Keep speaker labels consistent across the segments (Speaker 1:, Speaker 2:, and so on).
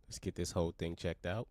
Speaker 1: Let's get this whole thing checked out.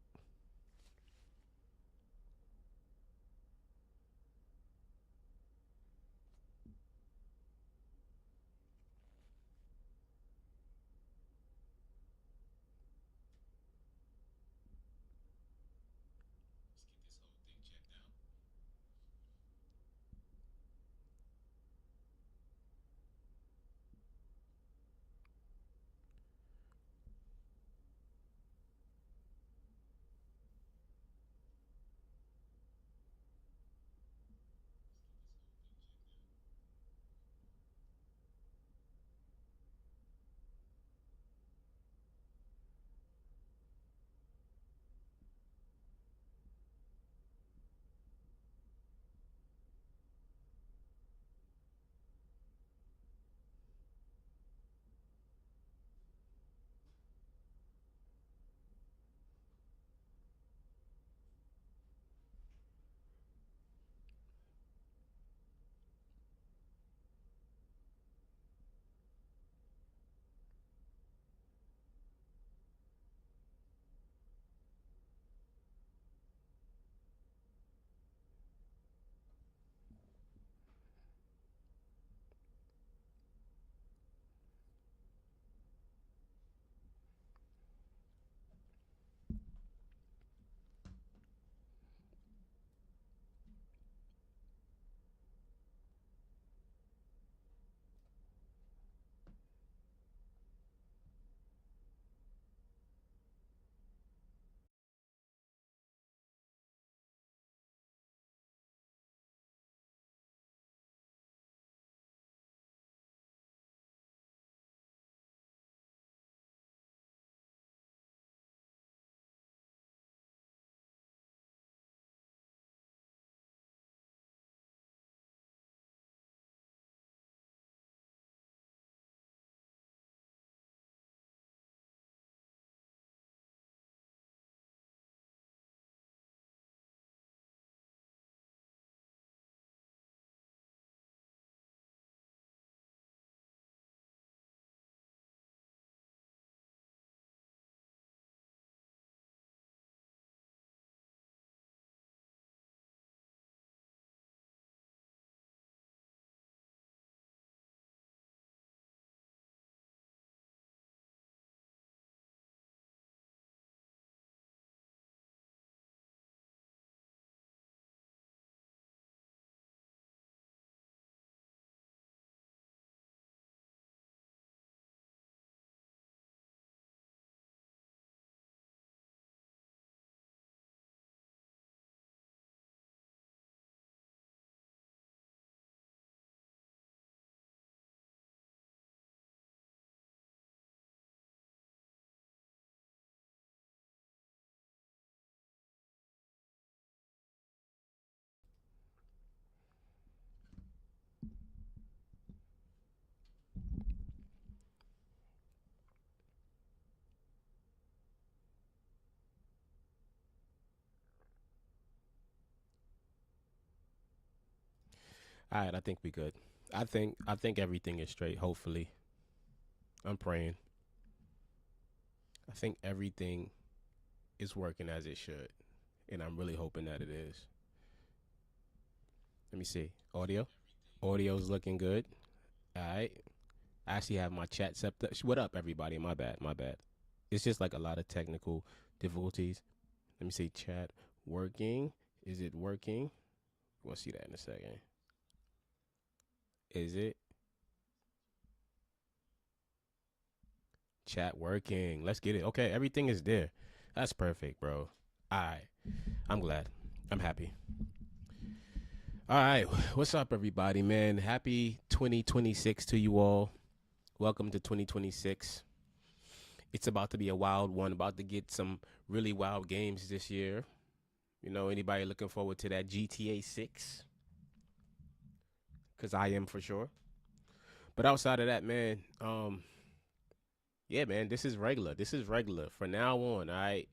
Speaker 1: All right, I think we good. I think everything is straight. Hopefully, I'm praying. I think everything is working as it should, and I'm really hoping that it is. Let me see. Audio's looking good. All right. I actually have my chat set up. What up, everybody? My bad. My bad. It's just like a lot of technical difficulties. Let me see. Chat working. Is it working? We'll see that in a second. Is it chat working? Let's get it. Okay, everything is there. That's perfect, bro. All right. I'm glad. I'm happy. All right. What's up, everybody, man? Happy 2026 to you all. Welcome to 2026. It's about to be a wild one, about to get some really wild games this year. Anybody looking forward to that GTA 6? Because I am for sure. But outside of that, man, yeah, man, this is regular. This is regular. For now on, all right?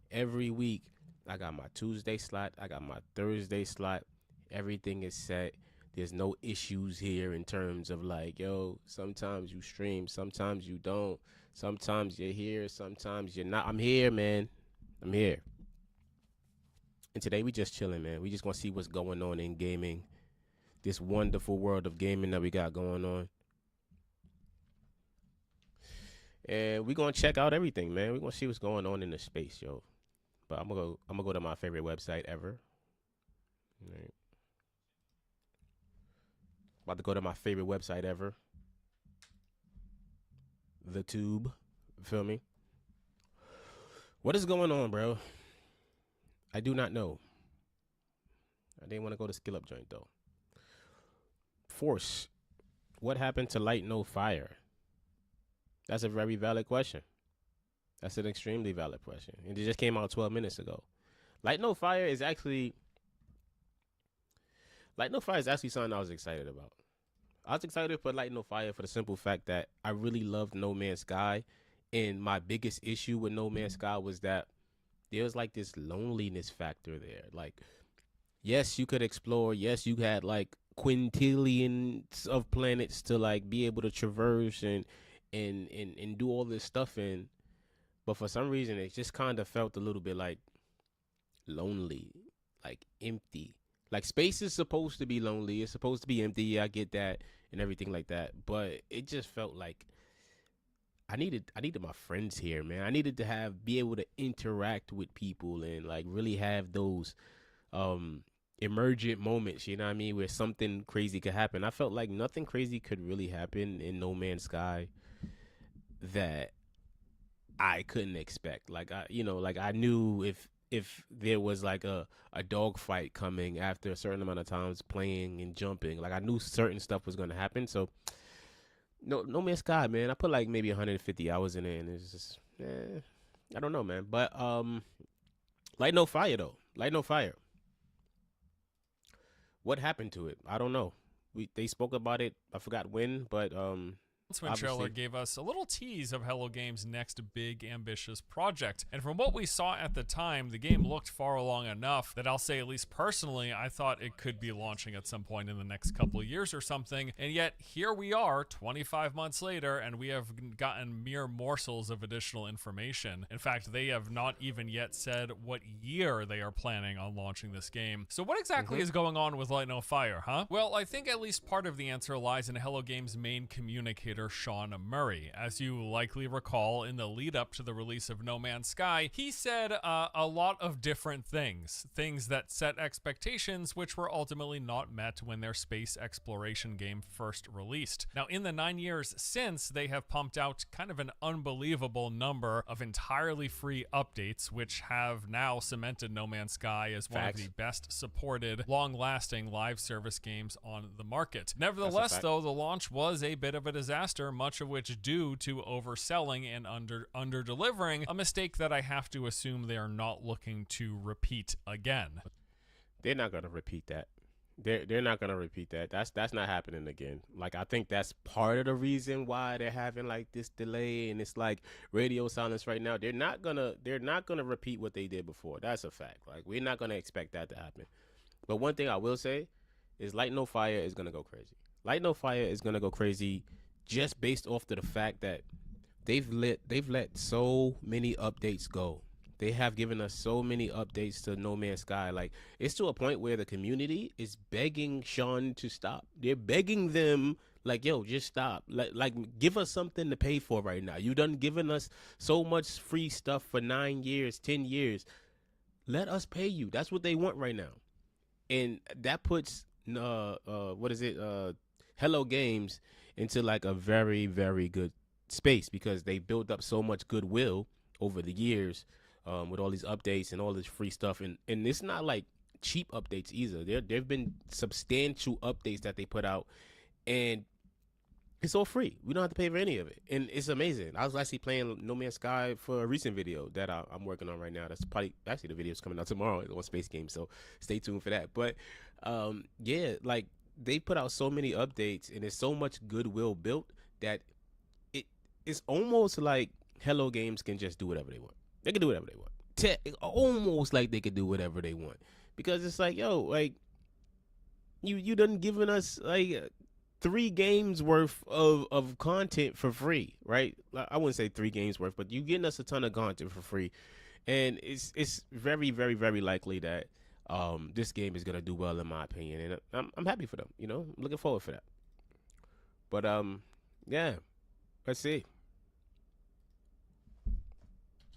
Speaker 1: Every week, I got my Tuesday slot, I got my Thursday slot. Everything is set. There's no issues here in terms of like, yo, sometimes you stream, sometimes you don't. Sometimes you're here, sometimes you're not. I'm here, man. I'm here. And today we just chilling, man. We just gonna see what's going on in gaming. This wonderful world of gaming that we got going on. And we gonna check out everything, man. We gonna see what's going on in the space, yo. But I'm gonna go to my favorite website ever. All right. About to go to my favorite website ever. The Tube. Feel me? What is going on, bro? I do not know. I didn't want to go to Skill Up Joint though. Force. What happened to Light No Fire? That's a very valid question. That's an extremely valid question. And it just came out 12 minutes ago. Light No Fire is actually something I was excited about. I was excited for Light No Fire for the simple fact that I really loved No Man's Sky. And my biggest issue with No Man's Sky was that there was like this loneliness factor there. Like, yes, you could explore. Yes, you had like quintillions of planets to like be able to traverse and do all this stuff in. But for some reason, it just kind of felt a little bit like lonely, like empty. Like space is supposed to be lonely. It's supposed to be empty. Yeah, I get that and everything like that. But it just felt like I needed my friends here, man. I needed to be able to interact with people and like really have those emergent moments, you know what I mean, where something crazy could happen. I felt like nothing crazy could really happen in No Man's Sky that I couldn't expect. Like I knew if there was like a dog fight coming after a certain amount of times playing and jumping, like I knew certain stuff was gonna happen. So No Man's Sky, man. I put like maybe 150 hours in it, and it's just, I don't know, man. But Light No Fire though. Light No Fire. What happened to it? I don't know. They spoke about it. I forgot when, but
Speaker 2: announcement trailer gave us a little tease of Hello Games' next big ambitious project. And from what we saw at the time, the game looked far along enough that I'll say, at least personally, I thought it could be launching at some point in the next couple of years or something. And yet here we are 25 months later, and we have gotten mere morsels of additional information. In fact, they have not even yet said what year they are planning on launching this game. So what exactly is going on with Light No Fire, huh? Well, I think at least part of the answer lies in Hello Games' main communicator, Sean Murray. As you likely recall, in the lead up to the release of No Man's Sky, he said a lot of different things that set expectations which were ultimately not met when their space exploration game first released. Now, in the 9 years since, they have pumped out kind of an unbelievable number of entirely free updates, which have now cemented No Man's Sky as one of the best supported, long-lasting live service games on the market. Nevertheless, though, the launch was a bit of a disaster, much of which due to overselling and under delivering, a mistake that I have to assume they are not looking to repeat again.
Speaker 1: They're not gonna repeat that. They're not gonna repeat that. That's not happening again. Like I think that's part of the reason why they're having like this delay and it's like radio silence right now. They're not gonna repeat what they did before. That's a fact. Like we're not gonna expect that to happen. But one thing I will say is Light No Fire is gonna go crazy. Light No Fire is gonna go crazy just based off to the fact that they've let so many updates go. They have given us so many updates to No Man's Sky. Like it's to a point where the community is begging Sean to stop. They're begging them like, yo, just stop. Like give us something to pay for right now. You done given us so much free stuff for 9 years, 10 years. Let us pay you. That's what they want right now. And that puts Hello Games into like a very, very good space because they built up so much goodwill over the years with all these updates and all this free stuff. And it's not like cheap updates either. There've been substantial updates that they put out and it's all free. We don't have to pay for any of it. And it's amazing. I was actually playing No Man's Sky for a recent video that I'm working on right now. That's probably, actually the video's coming out tomorrow on Space Game, so stay tuned for that. But yeah, like they put out so many updates and there's so much goodwill built that it's almost like Hello Games can just do whatever they want. They can do whatever they want. Almost like they could do whatever they want. Because it's like, yo, like You done given us like 3 games worth of content for free, right? I wouldn't say 3 games worth, but you getting us a ton of content for free, and it's very very very likely that this game is gonna do well in my opinion, and I'm happy for them. You know, I'm looking forward for that. But yeah, let's see.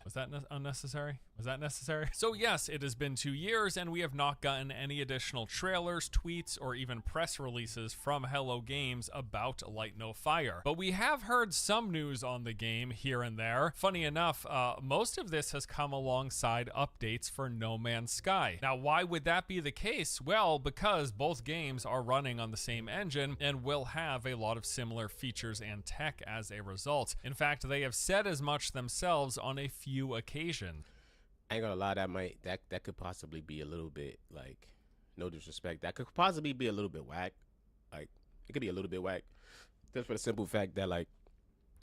Speaker 2: Was that unnecessary? Was that necessary? So yes, it has been 2 years and we have not gotten any additional trailers, tweets, or even press releases from Hello Games about Light No Fire. But we have heard some news on the game here and there. Funny enough, most of this has come alongside updates for No Man's Sky. Now, why would that be the case? Well, because both games are running on the same engine and will have a lot of similar features and tech as a result. In fact, they have said as much themselves on a few occasions.
Speaker 1: I ain't gonna lie, that could possibly be a little bit like, no disrespect, that could possibly be a little bit whack. Like, it could be a little bit whack, just for the simple fact that, like,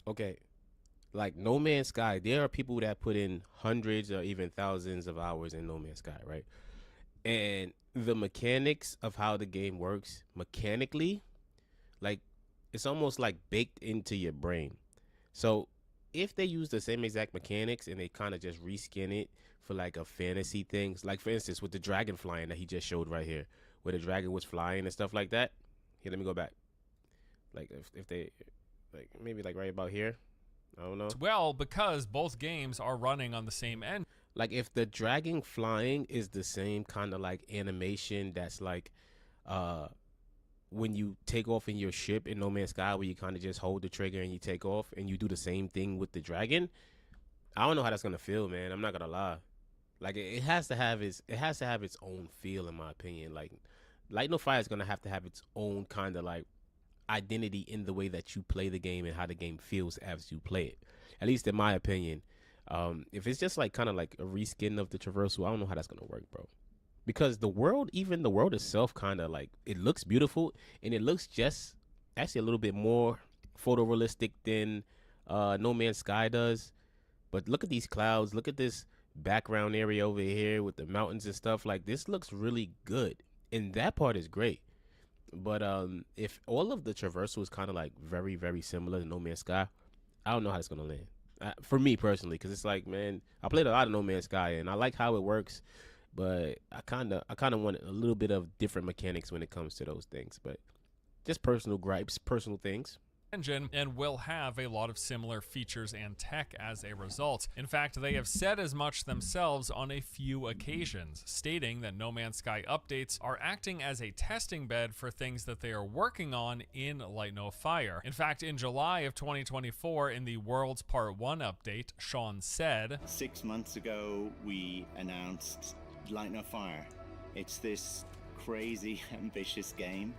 Speaker 1: okay, like No Man's Sky, there are people that put in hundreds or even thousands of hours in No Man's Sky, right? And the mechanics of how the game works mechanically, like, it's almost like baked into your brain. So if they use the same exact mechanics and they kind of just reskin it for like a fantasy things, like for instance with the dragon flying that he just showed right here, where the dragon was flying and stuff like that. Here, let me go back. Like if they, like maybe like right about here, I don't know.
Speaker 2: Well, because both games are running on the same engine.
Speaker 1: Like if the dragon flying is the same kind of like animation that's like when you take off in your ship in No Man's Sky, where you kind of just hold the trigger and you take off, and you do the same thing with the dragon. I don't know how that's gonna feel, man. I'm not gonna lie. Like it has to have its own feel, in my opinion. Like Light No Fire is gonna have to have its own kind of like identity in the way that you play the game and how the game feels as you play it. At least in my opinion. If it's just like kind of like a reskin of the traversal, I don't know how that's gonna work, bro. Because even the world itself, kind of like, it looks beautiful, and it looks just actually a little bit more photorealistic than No Man's Sky does. But look at these clouds, look at this background area over here with the mountains and stuff. Like, this looks really good, and that part is great. But if all of the traversal is kind of like very very similar to No Man's Sky, I don't know how it's gonna land. For me personally, because it's like, man, I played a lot of No Man's Sky and I like how it works, but I kind of want a little bit of different mechanics when it comes to those things. But just personal gripes, personal things.
Speaker 2: Engine, and will have a lot of similar features and tech as a result. In fact, they have said as much themselves on a few occasions, stating that No Man's Sky updates are acting as a testing bed for things that they are working on in Light No Fire. In fact, in July of 2024, in the Worlds Part 1 update, Sean said,
Speaker 3: 6 months ago, we announced Light No Fire. It's this crazy, ambitious game,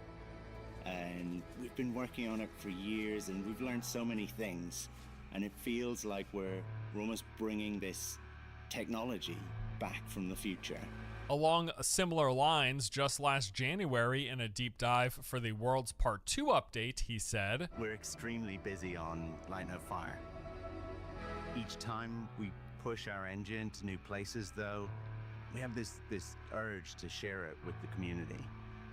Speaker 3: and we've been working on it for years, and we've learned so many things, and it feels like we're almost bringing this technology back from the future.
Speaker 2: Along similar lines, just last January in a deep dive for the Worlds Part 2 update, he said,
Speaker 3: we're extremely busy on Light No Fire. Each time we push our engine to new places, though, we have this urge to share it with the community,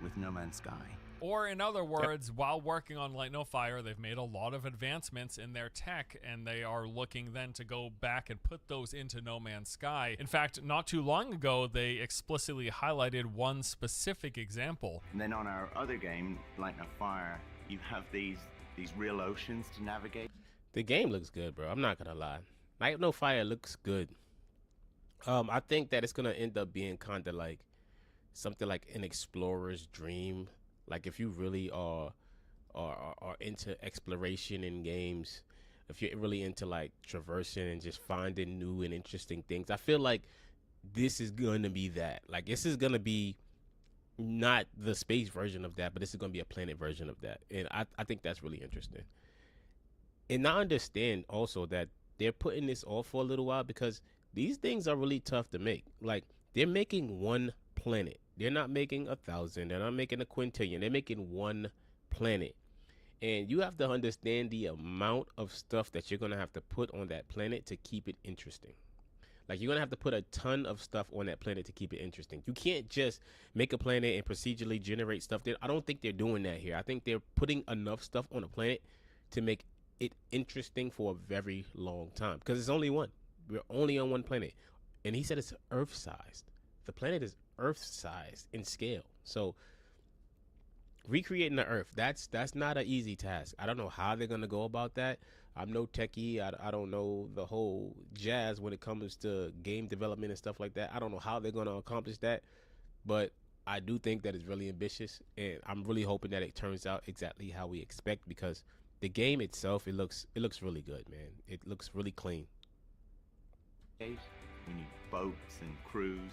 Speaker 3: with No Man's Sky.
Speaker 2: Or in other words, while working on Light No Fire, they've made a lot of advancements in their tech, and they are looking then to go back and put those into No Man's Sky. In fact, not too long ago, they explicitly highlighted one specific example.
Speaker 3: And then on our other game, Light No Fire, you have these real oceans to navigate.
Speaker 1: The game looks good, bro. I'm not gonna lie. Light No Fire looks good. I think that it's gonna end up being kind of like something like an explorer's dream. Like if you really are into exploration in games, if you're really into like traversing and just finding new and interesting things, I feel like this is gonna be that. Like this is gonna be not the space version of that, but this is gonna be a planet version of that, and I think that's really interesting. And I understand also that they're putting this off for a little while because these things are really tough to make. Like they're making one planet. They're not making 1,000. They're not making a quintillion. They're making one planet. And you have to understand the amount of stuff that you're going to have to put on that planet to keep it interesting. Like, you're gonna have to put a ton of stuff on that planet to keep it interesting. You can't just make a planet and procedurally generate stuff. I don't think they're doing that here. I think they're putting enough stuff on a planet to make it interesting for a very long time, because it's only one. We're only on one planet, and he said it's Earth-sized. The planet is Earth-sized in scale. So recreating the Earth, that's not an easy task. I don't know how they're gonna go about that. I'm no techie. I don't know the whole jazz when it comes to game development and stuff like that. I don't know how they're gonna accomplish that, but I do think that it's really ambitious, and I'm really hoping that it turns out exactly how we expect, because the game itself, it looks really good, man. It looks really clean.
Speaker 3: We need boats and crews,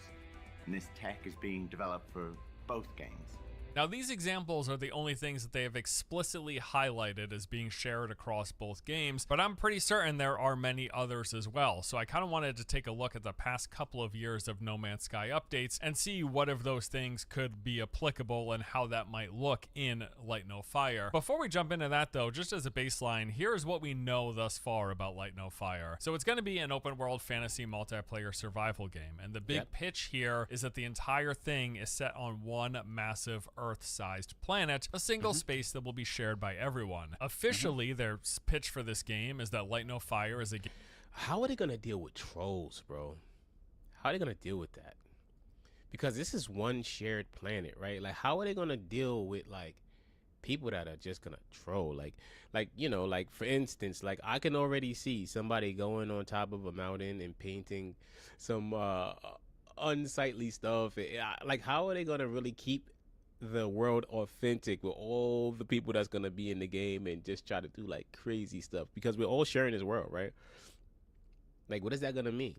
Speaker 3: and this tech is being developed for both games.
Speaker 2: Now, these examples are the only things that they have explicitly highlighted as being shared across both games, but I'm pretty certain there are many others as well. So I kind of wanted to take a look at the past couple of years of No Man's Sky updates and see what of those things could be applicable and how that might look in Light No Fire. Before we jump into that though, just as a baseline, here's what we know thus far about Light No Fire. So it's going to be an open world fantasy multiplayer survival game, and the big pitch here is that the entire thing is set on one massive Earth-sized planet, a single space that will be shared by everyone. Officially, their pitch for this game is that Light No Fire is a game.
Speaker 1: How are they gonna deal with trolls, bro? How are they gonna deal with that? Because this is one shared planet, right? Like, how are they gonna deal with like people that are just gonna troll? Like you know, like for instance, like I can already see somebody going on top of a mountain and painting some unsightly stuff. Like, how are they gonna really keep the world authentic with all the people that's gonna be in the game and just try to do like crazy stuff? Because we're all sharing this world, right? Like, what is that gonna mean?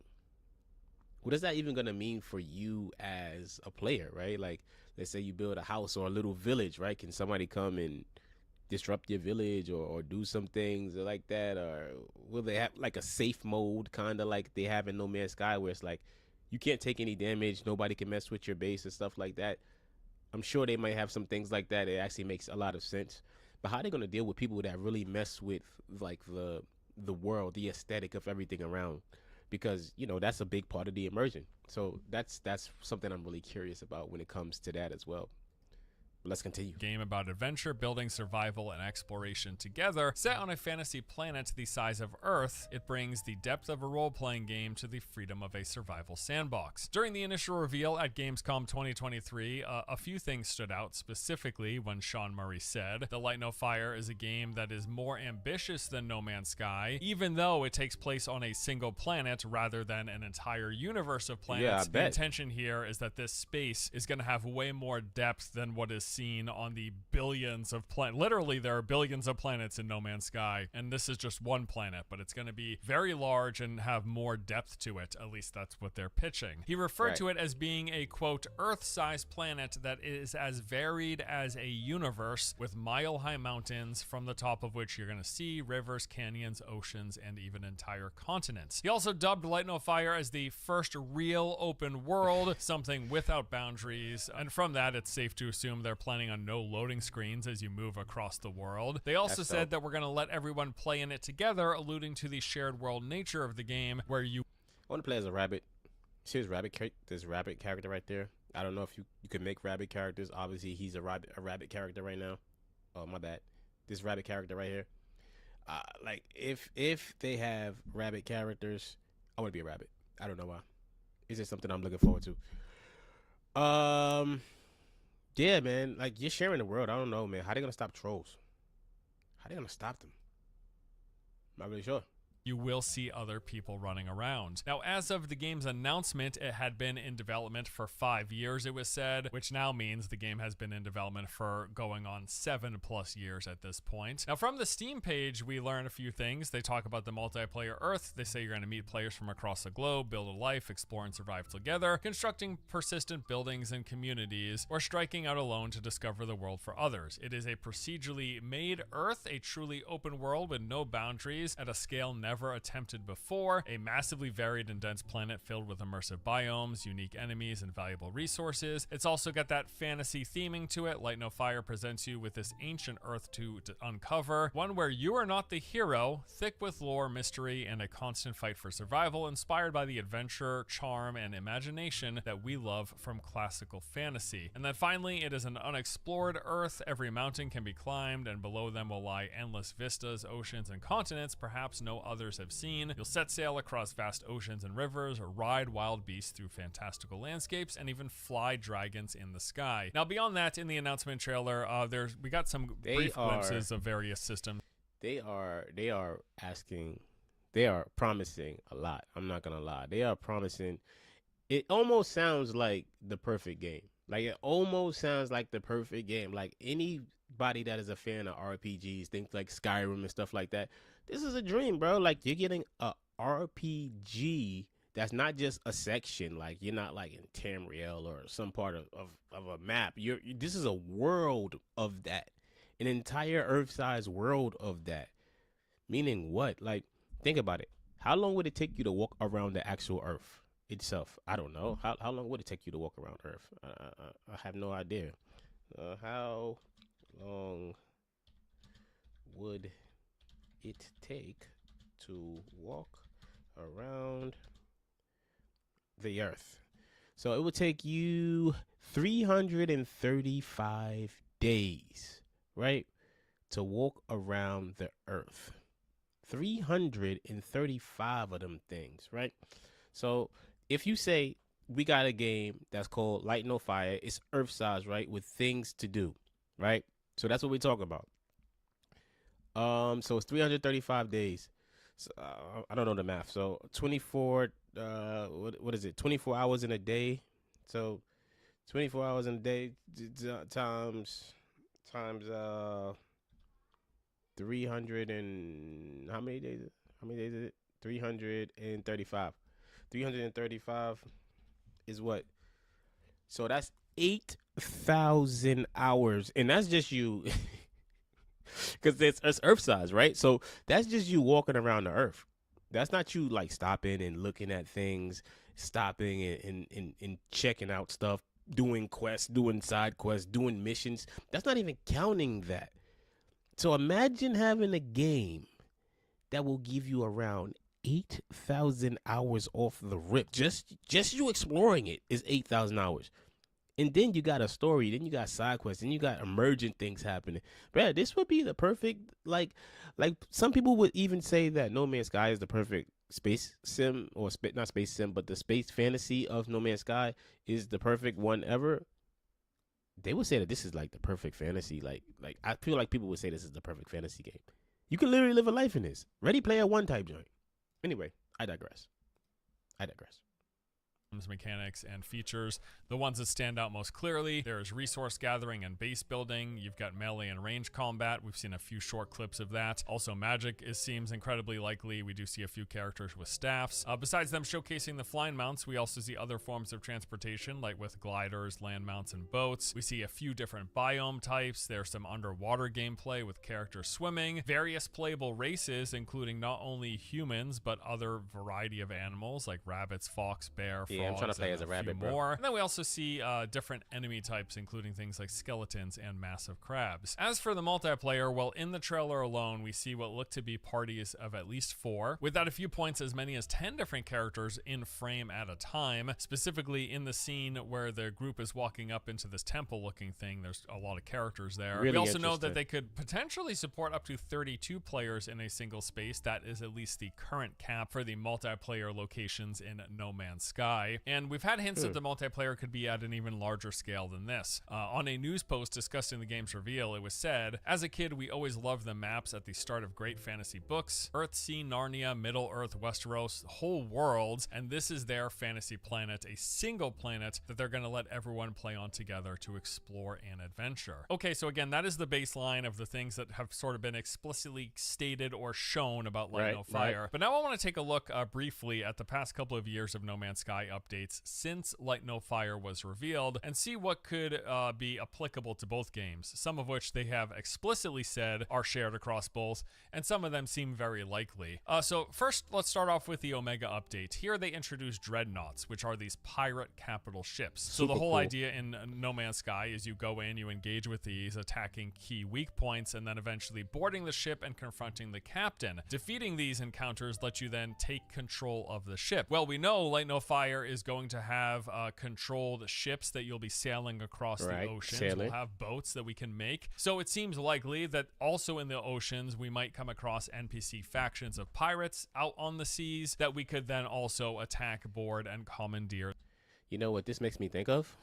Speaker 1: What is that even gonna mean for you as a player, right? Like, let's say you build a house or a little village, right? Can somebody come and disrupt your village or do some things like that? Or will they have like a safe mode, kind of like they have in No Man's Sky, where it's like you can't take any damage, nobody can mess with your base and stuff like that? I'm sure they might have some things like that. It actually makes a lot of sense. But how are they going to deal with people that really mess with like the world, the aesthetic of everything around? Because, you know, that's a big part of the immersion. So that's something I'm really curious about when it comes to that as well. Let's continue.
Speaker 2: Game about adventure, building, survival, and exploration together. Set on a fantasy planet the size of Earth, it brings the depth of a role-playing game to the freedom of a survival sandbox. During the initial reveal at Gamescom 2023, a few things stood out, specifically when Sean Murray said, "The Light No Fire is a game that is more ambitious than No Man's Sky, even though it takes place on a single planet rather than an entire universe of planets."
Speaker 1: Yeah, I bet.
Speaker 2: The intention here is that this space is going to have way more depth than what is seen on the billions of planets. Literally, there are billions of planets in No Man's Sky, and this is just one planet, but it's going to be very large and have more depth to it. At least that's what they're pitching. He referred to it as being a, quote, Earth-sized planet that is as varied as a universe, with mile-high mountains from the top of which you're going to see rivers, canyons, oceans, and even entire continents. He also dubbed Light No Fire as the first real open world, something without boundaries, and from that, it's safe to assume they're planning on no loading screens as you move across the world. They also said that we're going to let everyone play in it together, alluding to the shared world nature of the game, where you
Speaker 1: I want to play as a rabbit. See this rabbit character right there? I don't know if you can make rabbit characters. Obviously, he's a rabbit character right now. Oh, my bad. This rabbit character right here. Like, if they have rabbit characters, I want to be a rabbit. I don't know why. It's just something I'm looking forward to. Yeah, man. Like, you're sharing the world. I don't know, man. How they gonna stop trolls? How they gonna stop them? Not really sure.
Speaker 2: You will see other people running around. Now, as of the game's announcement, it had been in development for 5 years, it was said, which now means the game has been in development for going on 7+ years at this point. Now, from the Steam page, we learn a few things. They talk about the multiplayer Earth. They say you're going to meet players from across the globe, build a life, explore and survive together, constructing persistent buildings and communities, or striking out alone to discover the world for others. It is a procedurally made Earth, a truly open world with no boundaries at a scale never ever attempted before. A massively varied and dense planet filled with immersive biomes, unique enemies, and valuable resources. It's also got that fantasy theming to it. Light No Fire presents you with this ancient Earth to uncover, one where you are not the hero, thick with lore, mystery, and a constant fight for survival, inspired by the adventure, charm, and imagination that we love from classical fantasy. And then finally, it is an unexplored Earth. Every mountain can be climbed, and below them will lie endless vistas, oceans, and continents perhaps no others have seen. You'll set sail across vast oceans and rivers, or ride wild beasts through fantastical landscapes, and even fly dragons in the sky. Now, beyond that, in the announcement trailer, we got some brief glimpses of various systems.
Speaker 1: They are promising a lot. I'm not gonna lie. They are promising. It almost sounds like the perfect game. Like, it almost sounds like the perfect game. Like, anybody that is a fan of RPGs, things like Skyrim and stuff like that, this is a dream, bro. Like, you're getting a RPG that's not just a section. Like, you're not like in Tamriel or some part of a map. This is a world of that. An entire Earth-sized world of that. Meaning what? Like, think about it. How long would it take you to walk around the actual Earth itself? I don't know. How long would it take you to walk around Earth? I have no idea. How long would it take to walk around the Earth? So it would take you 335 days, right, to walk around the Earth. 335 of them things, right? So if you say we got a game that's called Light No Fire, it's Earth size, right, with things to do, right? So that's what we're talking about. So it's 335 days. So, I don't know the math. So 24, what is it? 24 hours in a day. So 24 hours in a day times 300 and how many days? How many days is it? 335. 335 is what? So that's 8,000 hours, and that's just you. Because it's Earth size, right? So that's just you walking around the Earth. That's not you like stopping and looking at things, stopping and checking out stuff, doing quests, doing side quests, doing missions. That's not even counting that. So imagine having a game that will give you around 8,000 hours off the rip. Just you exploring it is 8,000 hours. And then you got a story, then you got side quests, then you got emergent things happening. Bruh, this would be the perfect, like some people would even say that No Man's Sky is the perfect space sim, or not space sim, but the space fantasy of No Man's Sky is the perfect one ever. They would say that this is like the perfect fantasy. Like I feel like people would say this is the perfect fantasy game. You can literally live a life in this. Ready Player One type joint. Anyway, I digress.
Speaker 2: Mechanics and features. The ones that stand out most clearly, there's resource gathering and base building. You've got melee and range combat. We've seen a few short clips of that. Also, magic seems incredibly likely. We do see a few characters with staffs. Besides them showcasing the flying mounts, we also see other forms of transportation, like with gliders, land mounts, and boats. We see a few different biome types. There's some underwater gameplay with characters swimming, various playable races, including not only humans, but other variety of animals like rabbits, fox, bear,
Speaker 1: yeah, I'm trying to play as a rabbit, bro.
Speaker 2: More. And then we also see different enemy types, including things like skeletons and massive crabs. As for the multiplayer, well, in the trailer alone, we see what look to be parties of at least 4, with at a few points as many as 10 different characters in frame at a time. Specifically in the scene where the group is walking up into this temple-looking thing, there's a lot of characters there.
Speaker 1: Really
Speaker 2: we also know that they could potentially support up to 32 players in a single space. That is at least the current cap for the multiplayer locations in No Man's Sky. And we've had hints that the multiplayer could be at an even larger scale than this. On a news post discussing the game's reveal, it was said, "As a kid, we always loved the maps at the start of great fantasy books. Earthsea, Narnia, Middle-earth, Westeros, whole worlds, and this is their fantasy planet, a single planet that they're going to let everyone play on together to explore and adventure." Okay, so again, that is the baseline of the things that have sort of been explicitly stated or shown about Light No Fire. Right. But now I want to take a look briefly at the past couple of years of No Man's Sky updates since Light No Fire was revealed and see what could be applicable to both games, some of which they have explicitly said are shared across both, and some of them seem very likely. So first, let's start off with the Omega update. Here they introduce dreadnoughts, which are these pirate capital ships. So the whole idea in No Man's Sky is you go in, you engage with these, attacking key weak points, and then eventually boarding the ship and confronting the captain. Defeating these encounters lets you then take control of the ship. Well, we know Light No Fire is going to have controlled ships that you'll be sailing across the oceans. We'll have boats that we can make. So it seems likely that also in the oceans we might come across NPC factions of pirates out on the seas that we could then also attack, board, and commandeer.
Speaker 1: You know what this makes me think of?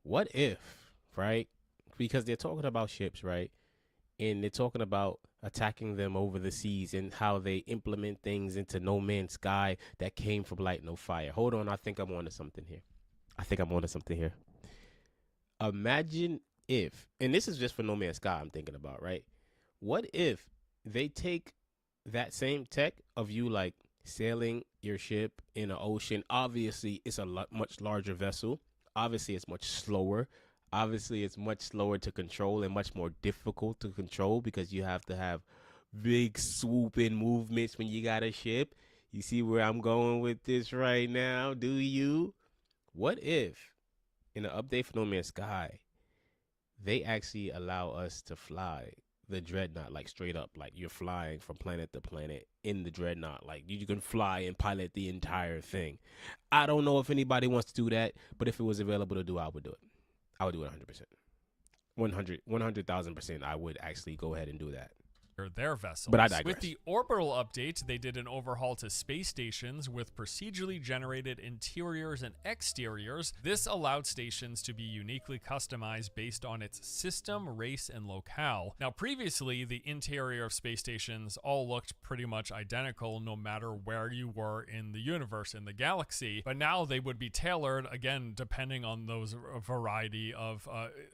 Speaker 1: What if, right? Because they're talking about ships, right? And they're talking about attacking them over the seas and how they implement things into No Man's Sky that came from Light No Fire. Hold on, I think I'm onto something here. Imagine if, and this is just for No Man's Sky I'm thinking about, right? What if they take that same tech of you like sailing your ship in an ocean? Obviously, it's a much larger vessel. Obviously, it's much slower. Obviously, it's much slower to control and much more difficult to control because you have to have big swooping movements when you got a ship. You see where I'm going with this right now, do you? What if, in an update for No Man's Sky, they actually allow us to fly the Dreadnought, like straight up, like you're flying from planet to planet in the Dreadnought, like you can fly and pilot the entire thing. I don't know if anybody wants to do that, but if it was available to do, I would do it. I would do it 100%. 100,000%. I would actually go ahead and do that.
Speaker 2: Their vessels.
Speaker 1: But I digress.
Speaker 2: With the orbital update, they did an overhaul to space stations with procedurally generated interiors and exteriors. This allowed stations to be uniquely customized based on its system, race, and locale. Now, previously, the interior of space stations all looked pretty much identical no matter where you were in the universe, in the galaxy, but now they would be tailored, again, depending on those variety of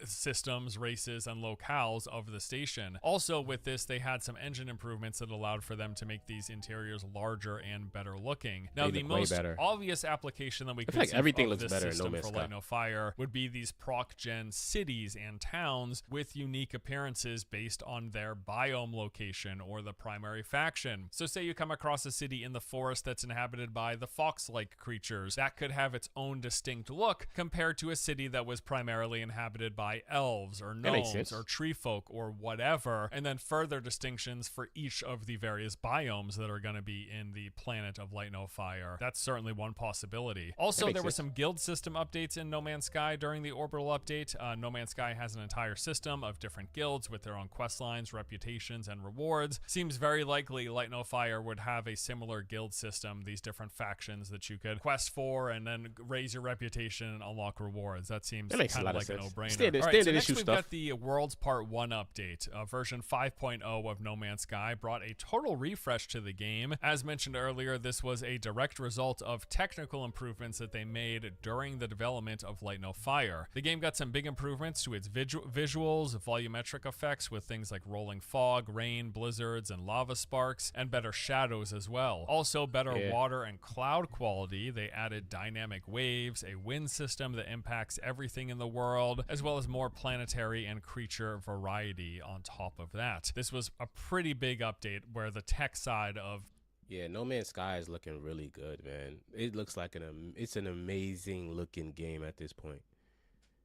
Speaker 2: systems, races, and locales of the station. Also, with this, they had some engine improvements that allowed for them to make these interiors larger and better looking. Now, the most obvious application that we could see
Speaker 1: everything
Speaker 2: of
Speaker 1: looks
Speaker 2: this
Speaker 1: better
Speaker 2: system
Speaker 1: in No Man's
Speaker 2: for
Speaker 1: Sky.
Speaker 2: Light No Fire would be these proc-gen cities and towns with unique appearances based on their biome location or the primary faction. So say you come across a city in the forest that's inhabited by the fox-like creatures. That could have its own distinct look compared to a city that was primarily inhabited by elves or gnomes or tree folk or whatever, and then further distinctions for each of the various biomes that are going to be in the planet of Light No Fire. That's certainly one possibility. Also, there were some guild system updates in No Man's Sky during the orbital update. No Man's Sky has an entire system of different guilds with their own quest lines, reputations, and rewards. Seems very likely Light No Fire would have a similar guild system, these different factions that you could quest for and then raise your reputation and unlock rewards. That seems kind of like a no-brainer.
Speaker 1: Standard
Speaker 2: so next we've
Speaker 1: stuff.
Speaker 2: got the Worlds Part 1 update. Version 5.0 of No Man's Sky brought a total refresh to the game. As mentioned earlier, this was a direct result of technical improvements that they made during the development of Light No Fire. The game got some big improvements to its visuals, volumetric effects with things like rolling fog, rain, blizzards, and lava sparks, and better shadows as well. Also, better water and cloud quality. They added dynamic waves, a wind system that impacts everything in the world, as well as more planetary and creature variety on top of that. This was a pretty big update where the tech side of
Speaker 1: No Man's Sky is looking really good, man. It looks like it's an amazing looking game at this point.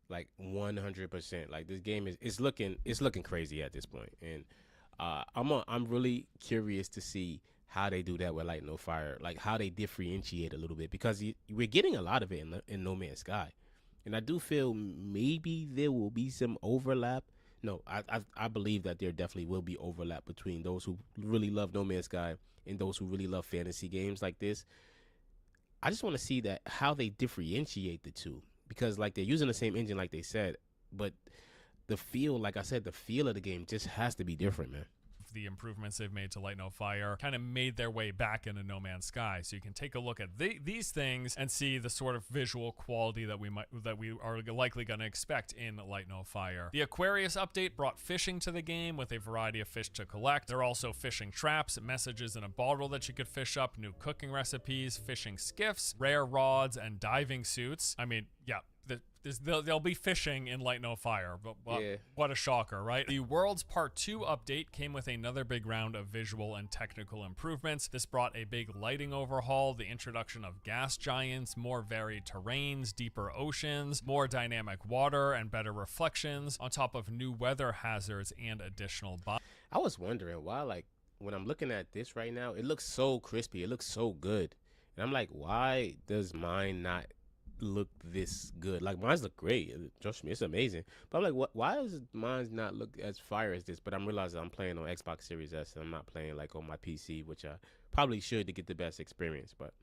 Speaker 1: Like 100%. Like this game is looking crazy at this point. And I'm really curious to see how they do that with Light No Fire, like how they differentiate a little bit, because we're getting a lot of it in No Man's Sky. And I do feel maybe there will be some overlap. No, I believe that there definitely will be overlap between those who really love No Man's Sky and those who really love fantasy games like this. I just want to see that how they differentiate the two, because like they're using the same engine like they said, but the feel, like I said, the feel of the game just has to be different, man.
Speaker 2: the improvements they've made to Light No Fire kind of made their way back into No Man's Sky. So you can take a look at these things and see the sort of visual quality that we are likely going to expect in Light No Fire. The Aquarius update brought fishing to the game with a variety of fish to collect. There are also fishing traps, messages in a bottle that you could fish up, new cooking recipes, fishing skiffs, rare rods, and diving suits. I mean, yeah, they'll be fishing in Light No Fire, but what a shocker, right? The Worlds Part 2 update came with another big round of visual and technical improvements. This brought a big lighting overhaul, the introduction of gas giants, more varied terrains, deeper oceans, more dynamic water, and better reflections, on top of new weather hazards and additional buffs.
Speaker 1: I was wondering why, like, when I'm looking at this right now, it looks so crispy, it looks so good, and I'm like, why does mine not look this good? Like, mine's look great, trust me, it's amazing, but I'm like, why does mine not look as fire as this? But I'm realizing I'm playing on Xbox Series S and I'm not playing like on my PC, which I probably should to get the best experience. But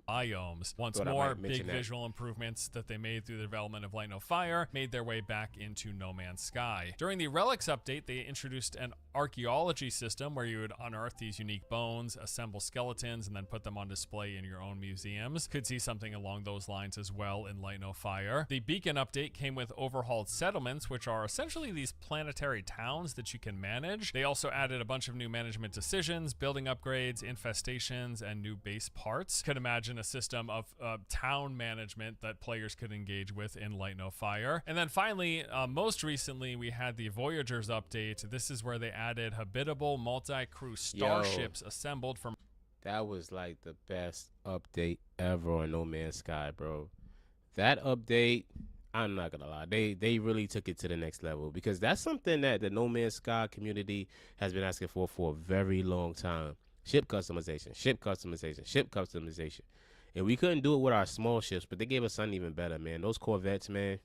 Speaker 2: biomes. Once more, big visual improvements that they made through the development of Light No Fire made their way back into No Man's Sky. During the Relics update, they introduced an archaeology system where you would unearth these unique bones, assemble skeletons, and then put them on display in your own museums. Could see something along those lines as well in Light No Fire. The Beacon update came with overhauled settlements, which are essentially these planetary towns that you can manage. They also added a bunch of new management decisions, building upgrades, infestations, and new base parts. Could imagine a system of town management that players could engage with in Light No Fire. And then finally, most recently, we had the Voyagers update. This is where they added habitable multi-crew starships assembled from...
Speaker 1: That was like the best update ever on No Man's Sky, bro. That update, I'm not gonna lie, they really took it to the next level, because that's something that the No Man's Sky community has been asking for a very long time. Ship customization, ship customization, ship customization. And we couldn't do it with our small ships, but they gave us something even better, man. Those Corvettes, man.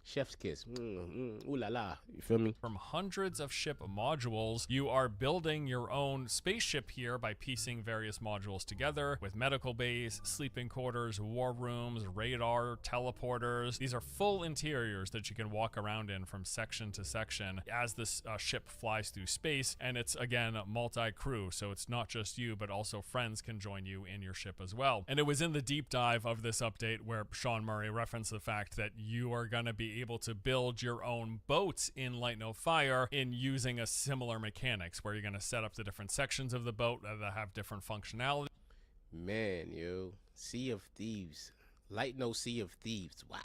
Speaker 1: Chef's kiss. Ooh la la. You feel me?
Speaker 2: From hundreds of ship modules, you are building your own spaceship here by piecing various modules together with medical bays, sleeping quarters, war rooms, radar, teleporters. These are full interiors that you can walk around in from section to section as this ship flies through space. And it's, again, multi-crew, so it's not just you, but also friends can join you in your ship as well. And it was in the deep dive of this update where Sean Murray referenced the fact that you are going to be able to build your own boats in Light No Fire in using a similar mechanics, where you're going to set up the different sections of the boat that have different functionality.
Speaker 1: Man, yo, Sea of Thieves. Light No Sea of Thieves. Wow.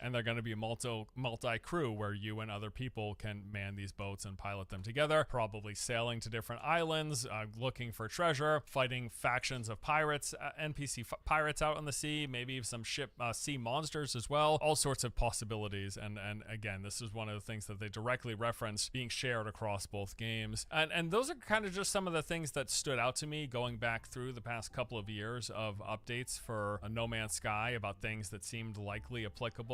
Speaker 2: And they're going to be multi-crew where you and other people can man these boats and pilot them together, probably sailing to different islands, looking for treasure, fighting factions of pirates, NPC pirates out on the sea, maybe some sea monsters as well, all sorts of possibilities. And again, this is one of the things that they directly reference being shared across both games. And those are kind of just some of the things that stood out to me going back through the past couple of years of updates for No Man's Sky about things that seemed likely applicable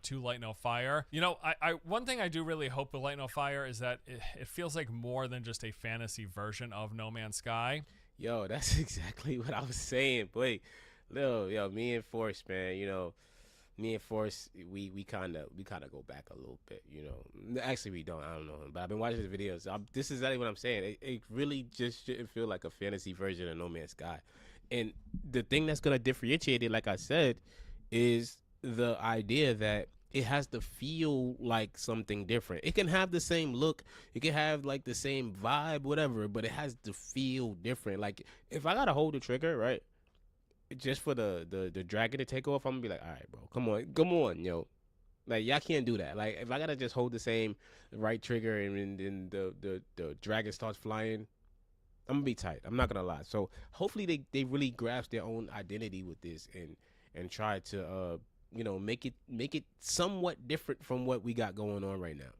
Speaker 2: to Light No Fire. You know, one thing I do really hope with Light No Fire is that it feels like more than just a fantasy version of No Man's Sky.
Speaker 1: Yo, that's exactly what I was saying. Boy, yo, me and Force, man, you know, me and Force, we kind of go back a little bit, you know. Actually, we don't. I don't know. But I've been watching his videos. This is exactly what I'm saying. It really just shouldn't feel like a fantasy version of No Man's Sky. And the thing that's going to differentiate it, like I said, is the idea that it has to feel like something different. It can have the same look, it can have like the same vibe, whatever, but it has to feel different. Like, if I gotta hold the trigger, right, just for the dragon to take off, I'm gonna be like, all right, bro, come on, yo. Like, y'all can't do that. Like, if I gotta just hold the same right trigger and then the dragon starts flying, I'm gonna be tight. I'm not gonna lie. So hopefully they really grasp their own identity with this and try to you know, make it somewhat different from what we got going on right now.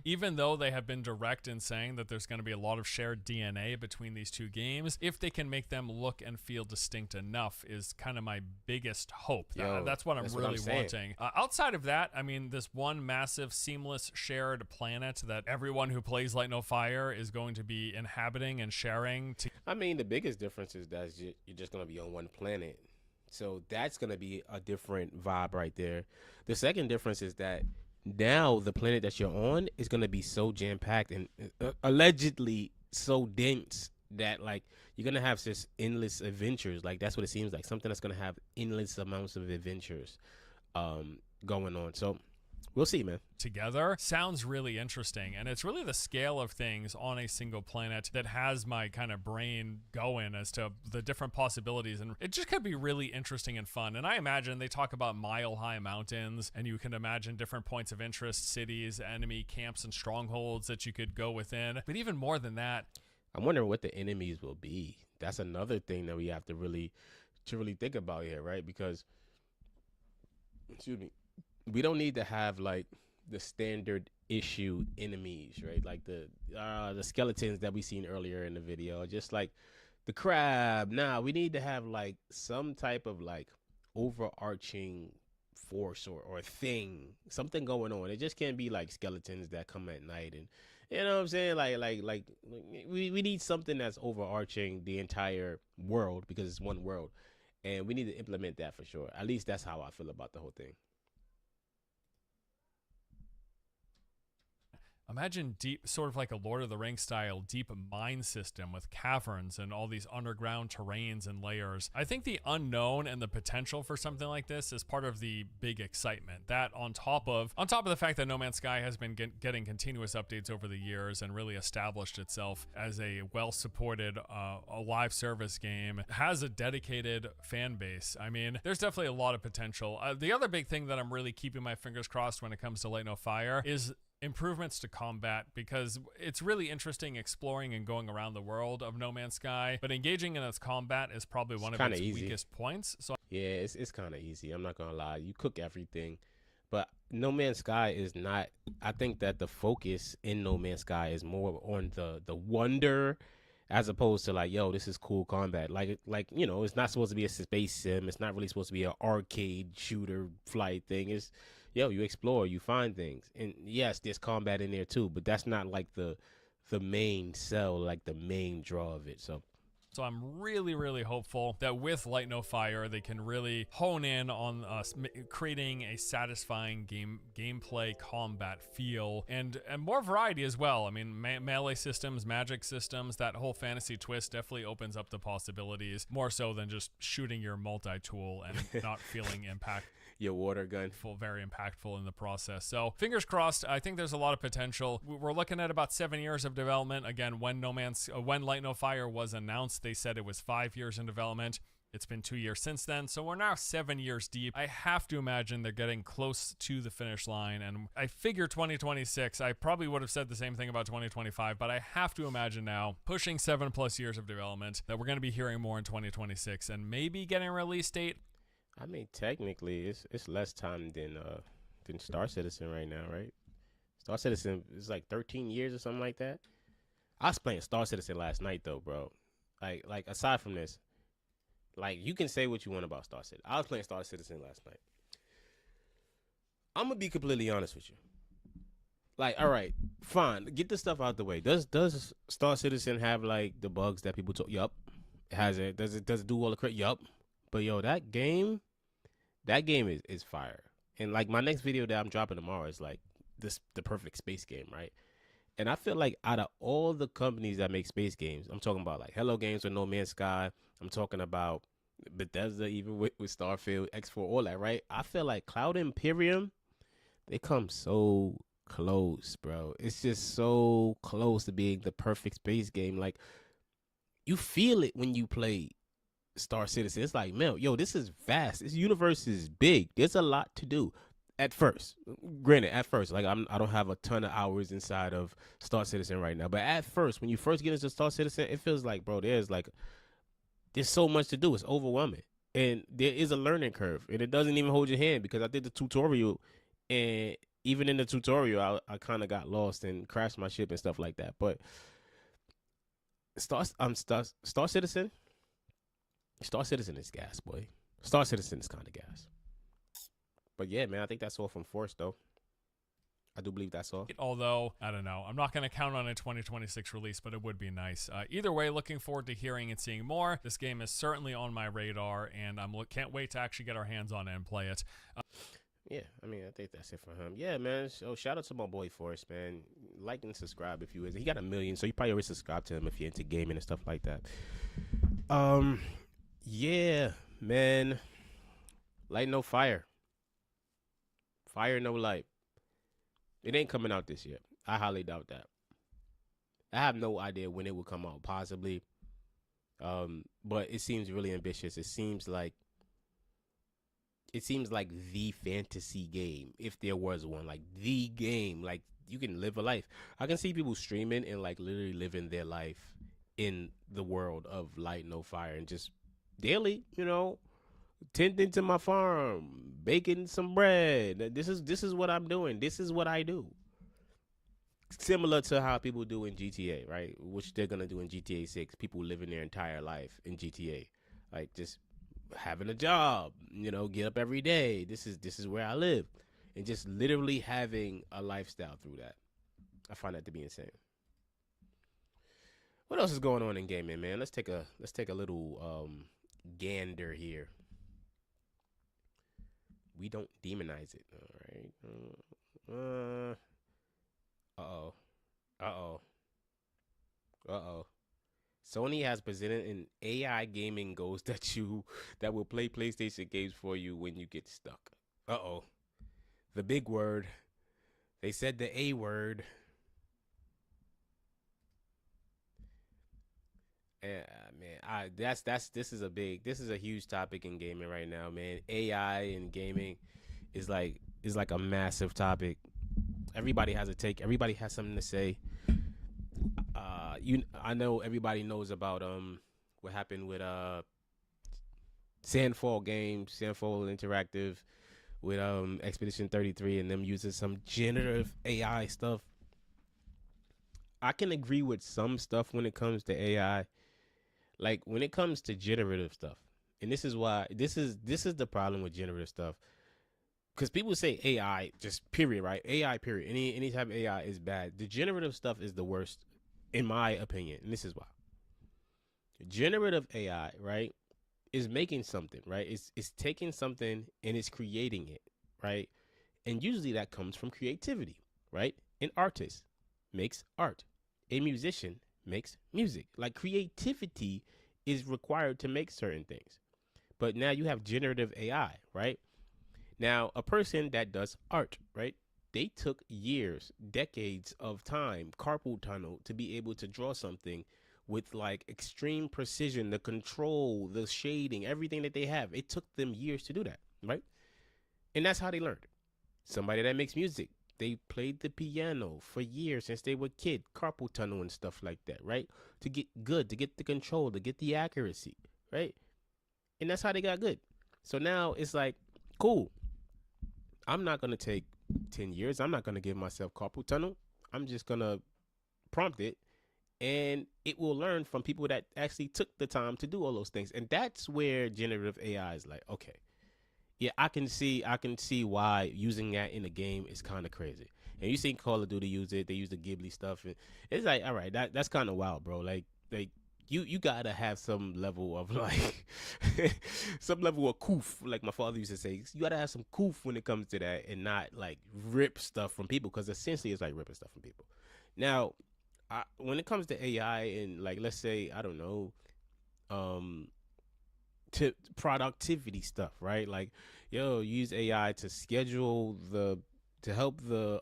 Speaker 2: Even though they have been direct in saying that there's going to be a lot of shared DNA between these two games, if they can make them look and feel distinct enough is kind of my biggest hope. That's what I'm really wanting. Outside of that, I mean, this one massive, seamless, shared planet that everyone who plays Light No Fire is going to be inhabiting and sharing.
Speaker 1: I mean, the biggest difference is that you're just going to be on one planet. So that's going to be a different vibe right there. The second difference is that Now the planet that you're on is gonna be so jam packed and allegedly so dense that like you're gonna have this endless adventures. Like that's what it seems like. Something that's gonna have endless amounts of adventures going on. So we'll see, man.
Speaker 2: Together sounds really interesting, and it's really the scale of things on a single planet that has my kind of brain going as to the different possibilities, and it just could be really interesting and fun. And I imagine they talk about mile-high mountains, and you can imagine different points of interest, cities, enemy camps, and strongholds that you could go within. But even more than that,
Speaker 1: I'm wondering what the enemies will be. That's another thing that we have to really think about here, right? Because excuse me, we don't need to have like the standard issue enemies, right? Like the skeletons that we seen earlier in the video, just like the crab. Nah, we need to have like some type of like overarching force or thing, something going on. It just can't be like skeletons that come at night and you know what I'm saying? Like we need something that's overarching the entire world because it's one world. And we need to implement that for sure. At least that's how I feel about the whole thing.
Speaker 2: imagine deep, sort of like a Lord of the Rings style deep mine system with caverns and all these underground terrains and layers. I think the unknown and the potential for something like this is part of the big excitement. That on top of the fact that No Man's Sky has been getting continuous updates over the years and really established itself as a well-supported a live service game, has a dedicated fan base. I mean, there's definitely a lot of potential. The other big thing that I'm really keeping my fingers crossed when it comes to Light No Fire is improvements to combat, because it's really interesting exploring and going around the world of No Man's Sky, but engaging in its combat is probably one of its weakest points. So
Speaker 1: yeah, it's kind of easy. I'm not gonna lie. You cook everything, but No Man's Sky is not. I think that the focus in No Man's Sky is more on the wonder, as opposed to like, yo, this is cool combat. Like you know, it's not supposed to be a space sim. It's not really supposed to be an arcade shooter flight thing. It's yo, you explore, you find things, and yes, there's combat in there too, but that's not like the main sell, like the main draw of it. So
Speaker 2: I'm really, really hopeful that with Light No Fire, they can really hone in on creating a satisfying gameplay combat feel and more variety as well. I mean, melee systems, magic systems, that whole fantasy twist definitely opens up the possibilities, more so than just shooting your multi-tool and not feeling impact.
Speaker 1: Your water gun.
Speaker 2: Very impactful in the process. So fingers crossed. I think there's a lot of potential. We're looking at about 7 years of development. Again, when Light No Fire was announced, they said it was 5 years in development. It's been 2 years since then, so we're now 7 years deep. I have to imagine they're getting close to the finish line, and I figure 2026, I probably would have said the same thing about 2025, but I have to imagine now, pushing 7+ years of development, that we're going to be hearing more in 2026, and maybe getting a release date.
Speaker 1: I mean, technically, it's less time than Star Citizen right now, right? Star Citizen is like 13 years or something like that. I was playing Star Citizen last night though, bro. Like aside from this, like you can say what you want about Star Citizen. I was playing Star Citizen last night. I'm gonna be completely honest with you. Like, all right, fine, get the stuff out the way. Does Star Citizen have like the bugs that people talk? Yup. Has it? Does it do all the crap? Yup. But yo, that game is fire. And like my next video that I'm dropping tomorrow is like the perfect space game, right? And I feel like out of all the companies that make space games, I'm talking about like Hello Games or No Man's Sky, I'm talking about Bethesda, even with Starfield, X4, all that, right? I feel like Cloud Imperium, they come so close, bro. It's just so close to being the perfect space game. Like, you feel it when you play Star Citizen. It's like, man, yo, this is vast. This universe is big. There's a lot to do. At first, granted, like I don't have a ton of hours inside of Star Citizen right now, but at first, when you first get into Star Citizen, it feels like, bro, there's so much to do. It's overwhelming, and there is a learning curve, and it doesn't even hold your hand, because I did the tutorial, and even in the tutorial, I kind of got lost and crashed my ship and stuff like that. But Star Citizen is gas, boy. Star Citizen is kind of gas. But yeah, man, I think that's all from Force, though. I do believe that's all.
Speaker 2: Although, I don't know. I'm not going to count on a 2026 release, but it would be nice. Either way, looking forward to hearing and seeing more. This game is certainly on my radar, and can't wait to actually get our hands on it and play it.
Speaker 1: Yeah, I mean, I think that's it for him. Yeah, man. So shout out to my boy Forrest, man. Like and subscribe if you is. He got 1 million, so you probably always subscribe to him if you're into gaming and stuff like that. Um, yeah, man. Light no fire. Fire no light. It ain't coming out this year. I highly doubt that. I have no idea when it will come out, possibly. But it seems really ambitious. It seems like the fantasy game, if there was one, like the game, like you can live a life. I can see people streaming and like literally living their life in the world of Light No Fire and just daily, tending to my farm, baking some bread. This is what I'm doing. This is what I do. Similar to how people do in GTA, right? Which they're gonna do in GTA 6. People living their entire life in GTA, like just having a job, get up every day. This is where I live, and just literally having a lifestyle through that. I find that to be insane. What else is going on in gaming, man? Let's take a little gander here. We don't demonize it, all right? Uh-oh. Sony has presented an AI gaming ghost that will play PlayStation games for you when you get stuck. Uh-oh. The big word. They said the A word. Yeah, man. This is a huge topic in gaming right now, man. AI in gaming is like a massive topic. Everybody has a take. Everybody has something to say. I know everybody knows about what happened with Sandfall Interactive with Expedition 33 and them using some generative AI stuff. I can agree with some stuff when it comes to AI, like when it comes to generative stuff, and this is why this is the problem with generative stuff. Because people say AI, just period, right? AI, period. Any type of AI is bad. The generative stuff is the worst, in my opinion. And this is why. Generative AI, right, is making something, right? It's taking something and it's creating it, right? And usually that comes from creativity, right? An artist makes art. A musician makes music. Like creativity is required to make certain things. But now you have generative AI, right? Now, a person that does art, right? They took years, decades of time, carpal tunnel, to be able to draw something with like extreme precision, the control, the shading, everything that they have. It took them years to do that, right? And that's how they learned. Somebody that makes music, they played the piano for years since they were a kid, carpal tunnel and stuff like that, right? To get good, to get the control, to get the accuracy, right? And that's how they got good. So now it's like, cool. I'm not going to take 10 years. I'm not going to give myself carpal tunnel. I'm just going to prompt it, and it will learn from people that actually took the time to do all those things. And that's where generative AI is like, okay, yeah, I can see why using that in a game is kind of crazy. And you see Call of Duty use it. They use the Ghibli stuff. And it's like, all right, that's kind of wild, bro. Like you gotta have some level of like some level of coof, like my father used to say. You gotta have some coof when it comes to that, and not like rip stuff from people, because essentially it's like ripping stuff from people. Now, when it comes to AI and like, let's say, I don't know, to productivity stuff, right? Like, use AI to schedule to help the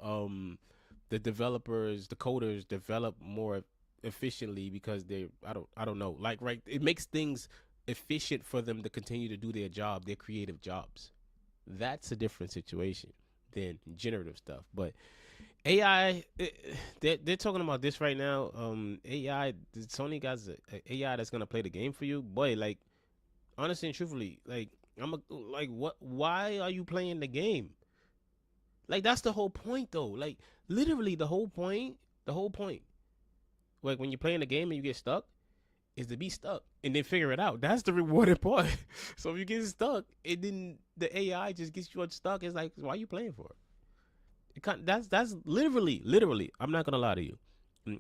Speaker 1: developers, the coders develop more efficiently, because I don't know, like, right, it makes things efficient for them to continue to do their job, their creative jobs. That's a different situation than generative stuff. But AI, they're talking about this right now. AI, Sony got AI that's gonna play the game for you, boy. Like, honestly and truthfully, like, what? Why are you playing the game? Like, that's the whole point, though. Like, literally, the whole point. Like, when you're playing the game and you get stuck, is to be stuck and then figure it out. That's the rewarding part. So if you get stuck and then the AI just gets you unstuck, it's like, why are you playing for it? That's literally. I'm not gonna lie to you.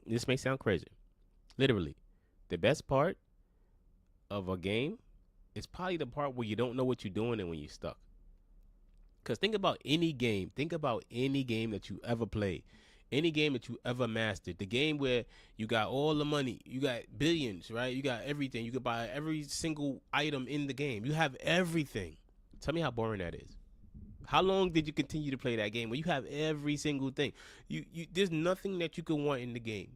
Speaker 1: This may sound crazy. Literally, the best part of a game is probably the part where you don't know what you're doing and when you're stuck. Because think about any game. Think about any game that you ever played. Any game that you ever mastered. The game where you got all the money. You got billions, right? You got everything. You could buy every single item in the game. You have everything. Tell me how boring that is. How long did you continue to play that game where you have every single thing? You there's nothing that you could want in the game.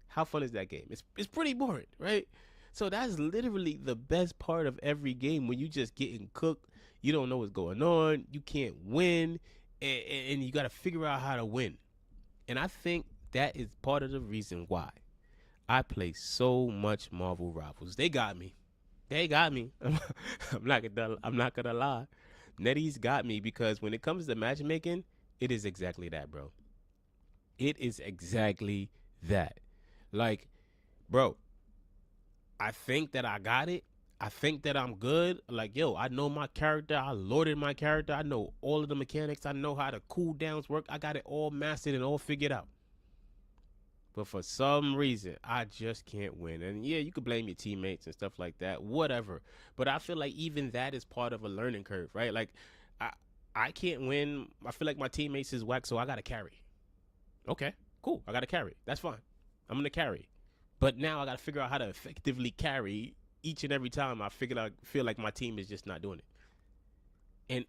Speaker 1: How fun is that game? It's pretty boring, right? So that's literally the best part of every game, when you just getting cooked. You don't know what's going on. You can't win, and you got to figure out how to win. And I think that is part of the reason why I play so much Marvel Rivals. They got me. They got me. I'm not gonna lie. NetEase got me, because when it comes to matchmaking, it is exactly that, bro. It is exactly that. Like, bro, I think that I got it. I think that I'm good. Like, yo, I know my character. I loaded my character. I know all of the mechanics. I know how the cooldowns work. I got it all mastered and all figured out. But for some reason, I just can't win. And yeah, you could blame your teammates and stuff like that, whatever. But I feel like even that is part of a learning curve, right? Like, I can't win. I feel like my teammates is whack, so I got to carry. Okay, cool. I got to carry. That's fine. I'm going to carry. But now I got to figure out how to effectively carry each and every time I feel like my team is just not doing it. And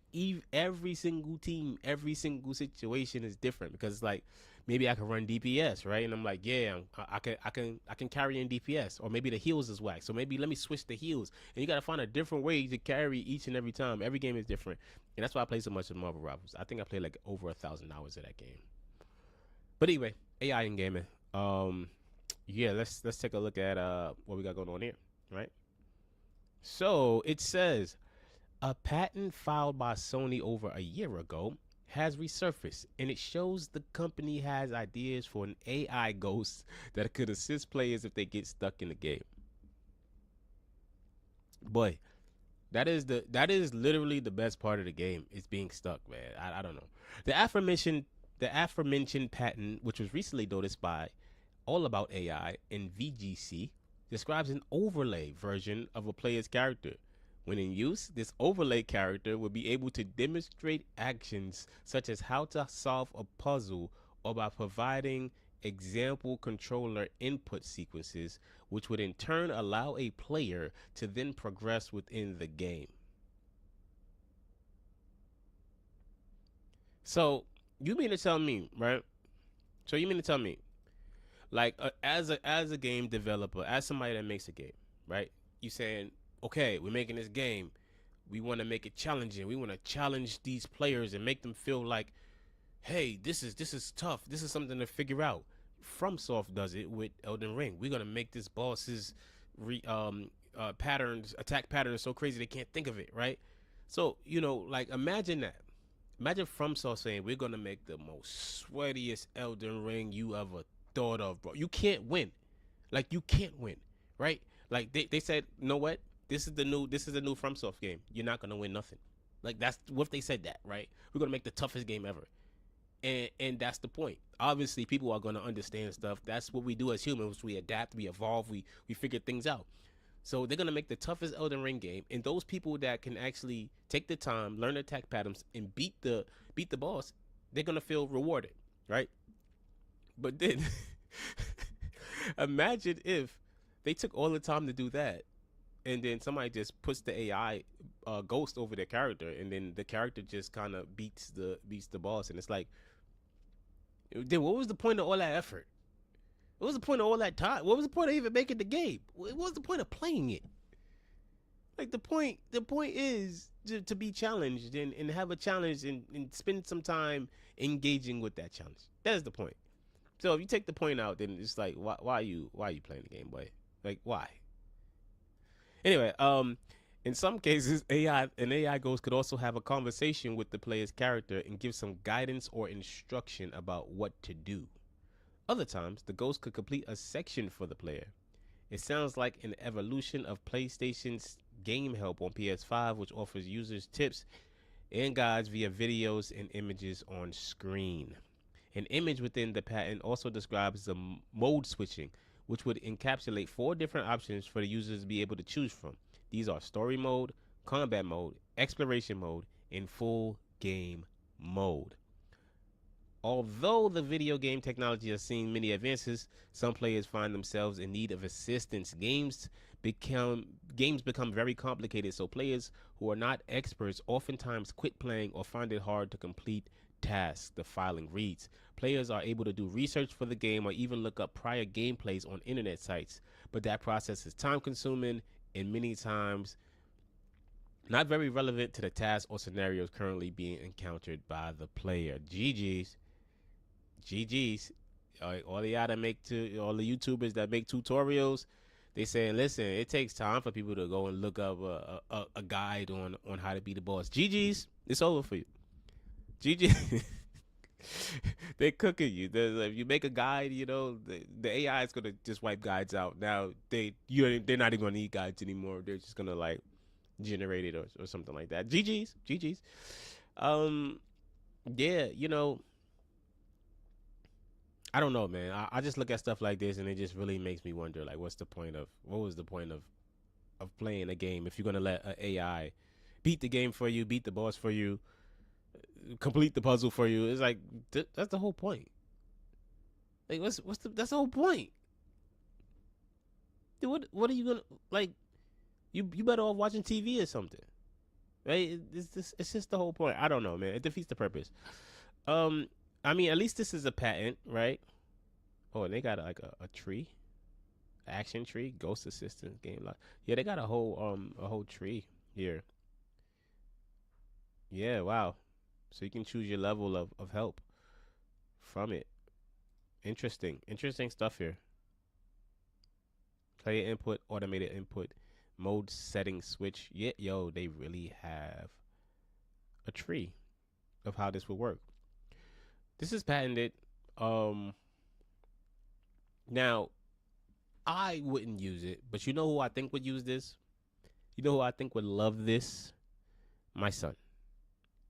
Speaker 1: every single team, every single situation is different, because it's like, maybe I can run DPS, right? And I'm like, yeah, I can carry in DPS, or maybe the heals is whack. So maybe let me switch the heals. And you got to find a different way to carry each and every time. Every game is different. And that's why I play so much of Marvel Rivals. I think I played like over 1,000 hours of that game. But anyway, AI in gaming. Yeah, let's take a look at what we got going on here, right? So it says, a patent filed by Sony over a year ago has resurfaced, and it shows the company has ideas for an AI ghost that could assist players if they get stuck in the game. Boy, that is literally the best part of the game, is being stuck, man. I don't know. The aforementioned patent, which was recently noticed by All About AI and VGC, describes an overlay version of a player's character. When in use, this overlay character will be able to demonstrate actions such as how to solve a puzzle, or by providing example controller input sequences, which would in turn allow a player to then progress within the game. So you mean to tell me, right? So you mean to tell me, like, as a game developer, as somebody that makes a game, right? You saying, okay, we're making this game. We want to make it challenging. We want to challenge these players and make them feel like, hey, this is tough. This is something to figure out. FromSoft does it with Elden Ring. We're gonna make this boss's attack patterns so crazy they can't think of it, right? So, you know, like, imagine that. Imagine FromSoft saying, we're gonna make the most sweatiest Elden Ring you ever thought of, bro. You can't win. Like, you can't win, right? Like, they said, you know what? This is the new FromSoft game. You're not gonna win nothing. Like, that's what they said, that, right? We're gonna make the toughest game ever. And that's the point. Obviously, people are gonna understand stuff. That's what we do as humans. We adapt, we evolve, we figure things out. So they're gonna make the toughest Elden Ring game, and those people that can actually take the time, learn the attack patterns, and beat the boss, they're gonna feel rewarded, right? But then imagine if they took all the time to do that, and then somebody just puts the AI ghost over their character, and then the character just kind of beats the boss, and it's like, then what was the point of all that effort? What was the point of all that time? What was the point of even making the game? What was the point of playing it? Like, the point is to be challenged and have a challenge and spend some time engaging with that challenge. That is the point. So if you take the point out, then it's like, why are you playing the game, boy? Like, why? Anyway, in some cases, an AI ghost could also have a conversation with the player's character and give some guidance or instruction about what to do. Other times, the ghost could complete a section for the player. It sounds like an evolution of PlayStation's Game Help on PS5, which offers users tips and guides via videos and images on screen. An image within the patent also describes the mode switching, which would encapsulate 4 different options for the users to be able to choose from. These are story mode, combat mode, exploration mode, in full game mode. Although the video game technology has seen many advances, some players find themselves in need of assistance. Games become very complicated, so players who are not experts oftentimes quit playing or find it hard to complete tasks. The filing reads. Players are able to do research for the game or even look up prior gameplays on internet sites, but that process is time consuming and many times not very relevant to the tasks or scenarios currently being encountered by the player. GG's. All the YouTubers that make tutorials, they saying, listen, it takes time for people to go and look up a guide on how to be the boss. GG's, it's over for you. GG. They're cooking you. If you make a guide, the AI is gonna just wipe guides out. Now they're not even gonna need guides anymore. They're just gonna like generate it or something like that. GG's. Yeah, I don't know, man. I just look at stuff like this and it just really makes me wonder, like, what was the point of playing a game if you're gonna let an AI beat the game for you, beat the boss for you, complete the puzzle for you? It's like that's the whole point. Like, that's the whole point. Dude, what are you gonna like? You better off watching TV or something, right? It's just the whole point. I don't know, man. It defeats the purpose. I mean, at least this is a patent, right? Oh, and they got like a tree, action tree, ghost assistant game. Like, yeah, they got a whole tree here. Yeah, wow. So you can choose your level of help from it. Interesting stuff here. Player input, automated input, mode setting switch. Yeah, yo, they really have a tree of how this would work. This is patented. Now, I wouldn't use it, but you know who I think would use this? You know who I think would love this? My son.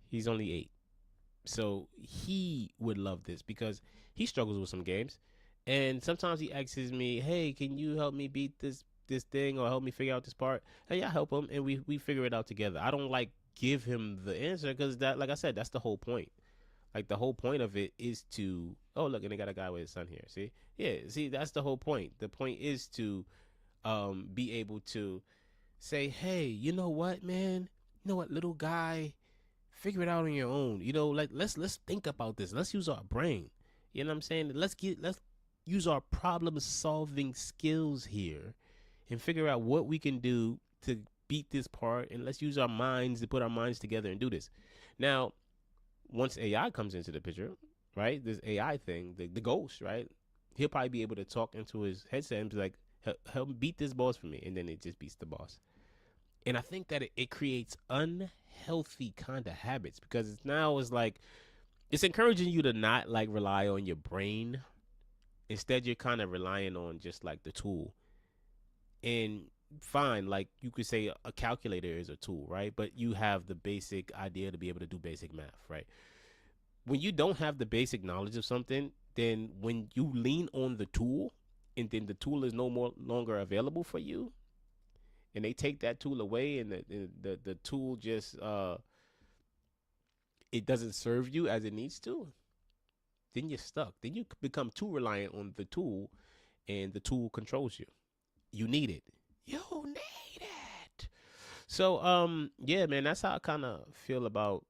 Speaker 1: He's only 8. So he would love this because he struggles with some games. And sometimes he asks me, hey, can you help me beat this thing or help me figure out this part? And yeah, I help him and we figure it out together. I don't like give him the answer because that, like I said, that's the whole point. Like, the whole point of it is to, oh, look, and they got a guy with his son here. See? Yeah, see, that's the whole point. The point is to be able to say, hey, you know what, man? You know what, little guy? Figure it out on your own. Like, let's think about this. Let's use our brain. You know what I'm saying? Let's use our problem-solving skills here and figure out what we can do to beat this part, and let's use our minds to put our minds together and do this. Now, once AI comes into the picture, right, this AI thing, the ghost, right, he'll probably be able to talk into his headset and be like, help beat this boss for me, and then it just beats the boss. And I think that it creates unhealthy kind of habits because it's like it's encouraging you to not like rely on your brain. Instead, you're kind of relying on just like the tool. And fine, like you could say a calculator is a tool, right? But you have the basic idea to be able to do basic math, right? When you don't have the basic knowledge of something, then when you lean on the tool and then the tool is no longer available for you, and they take that tool away and the tool just it doesn't serve you as it needs to, then you're stuck. Then you become too reliant on the tool and the tool controls you. You need it. You need it. So yeah, man, that's how I kind of feel about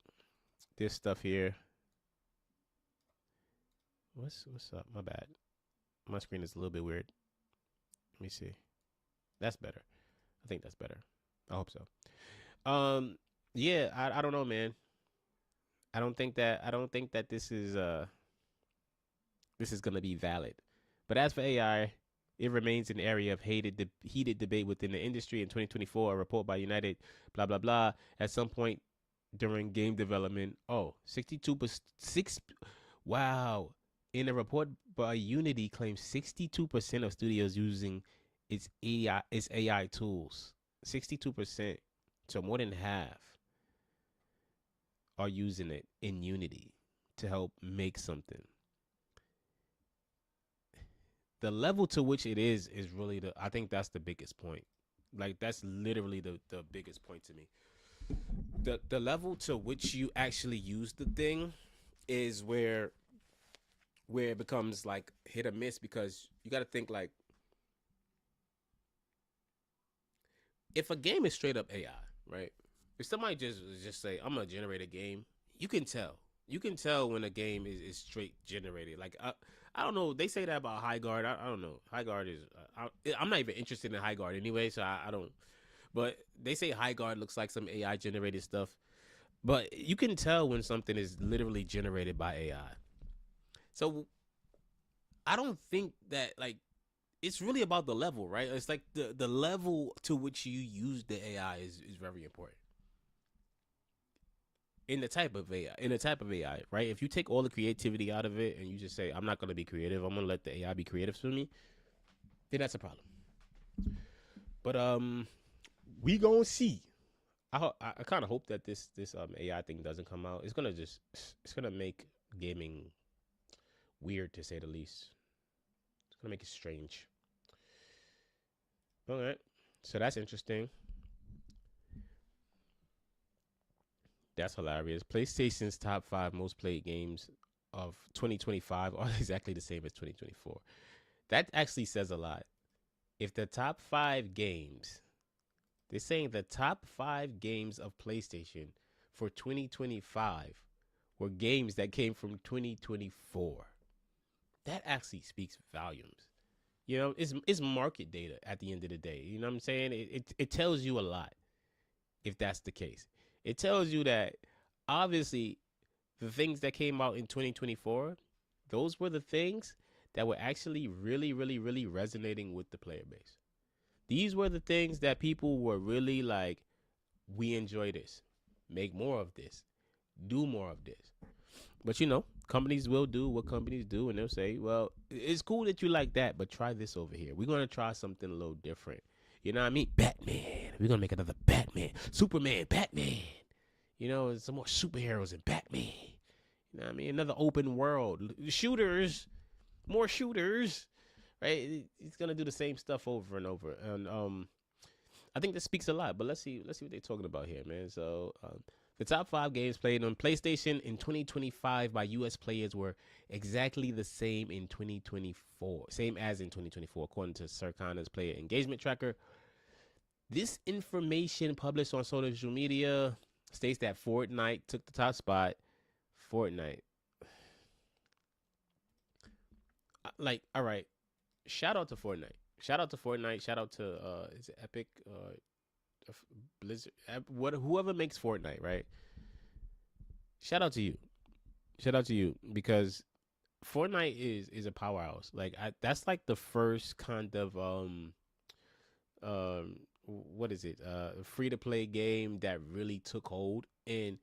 Speaker 1: this stuff here. What's up? My bad. My screen is a little bit weird. Let me see. That's better. I think that's better. I hope so. Yeah, I don't know, man. I don't think that this is gonna be valid. But as for AI, it remains an area of heated debate within the industry. In 2024, a report by United, blah, blah, blah, at some point during game development, 62%, wow. In a report by Unity, claims 62% of studios using its AI tools. 62%, so more than half are using it in Unity to help make something. The level to which it is really I think that's the biggest point. Like, that's literally the biggest point to me. the level to which you actually use the thing is where it becomes like hit or miss, because you got to think like, if a game is straight up AI, right? If somebody just say, I'm gonna generate a game, you can tell. You can tell when a game is straight generated. Like I don't know. They say that about High Guard. I don't know. High Guard is. I'm not even interested in High Guard anyway, so I don't. But they say High Guard looks like some AI generated stuff. But you can tell when something is literally generated by AI. So I don't think that, like, it's really about the level, right? It's like the level to which you use the AI is very important. In the type of AI, right? If you take all the creativity out of it and you just say, I'm not gonna be creative, I'm gonna let the AI be creative for me, then that's a problem. But we gonna see. I kind of hope that this AI thing doesn't come out. It's gonna make gaming weird, to say the least. It's gonna make it strange. All right, so that's interesting. That's hilarious. PlayStation's top 5 most played games of 2025 are exactly the same as 2024. That actually says a lot. If the top 5 games, they're saying the top 5 games of PlayStation for 2025 were games that came from 2024. That actually speaks volumes. You know, it's market data at the end of the day. You know what I'm saying? It tells you a lot if that's the case. It tells you that obviously the things that came out in 2024, those were the things that were actually really, really, really resonating with the player base. These were the things that people were really like, we enjoy this, make more of this, do more of this. But you know, companies will do what companies do, and they'll say, well, it's cool that you like that, but try this over here. We're going to try something a little different. You know what I mean? Batman. We're going to make another Batman. Superman, Batman. You know, some more superheroes in Batman. You know what I mean? Another open world. Shooters. More shooters. Right? It's going to do the same stuff over and over. And I think this speaks a lot, but let's see what they're talking about here, man. So, the top 5 games played on PlayStation in 2025 by U.S. players were exactly the same in 2024. Same as in 2024, according to Circana's player engagement tracker. This information published on social media states that Fortnite took the top spot. Fortnite. Like, all right. Shout out to Fortnite. Shout out to Fortnite. Shout out to, is it Epic? Blizzard, whoever makes Fortnite, right? Shout out to you. Shout out to you, because Fortnite is a powerhouse. Like, that's like the first kind of what is it? Free to play game that really took hold, and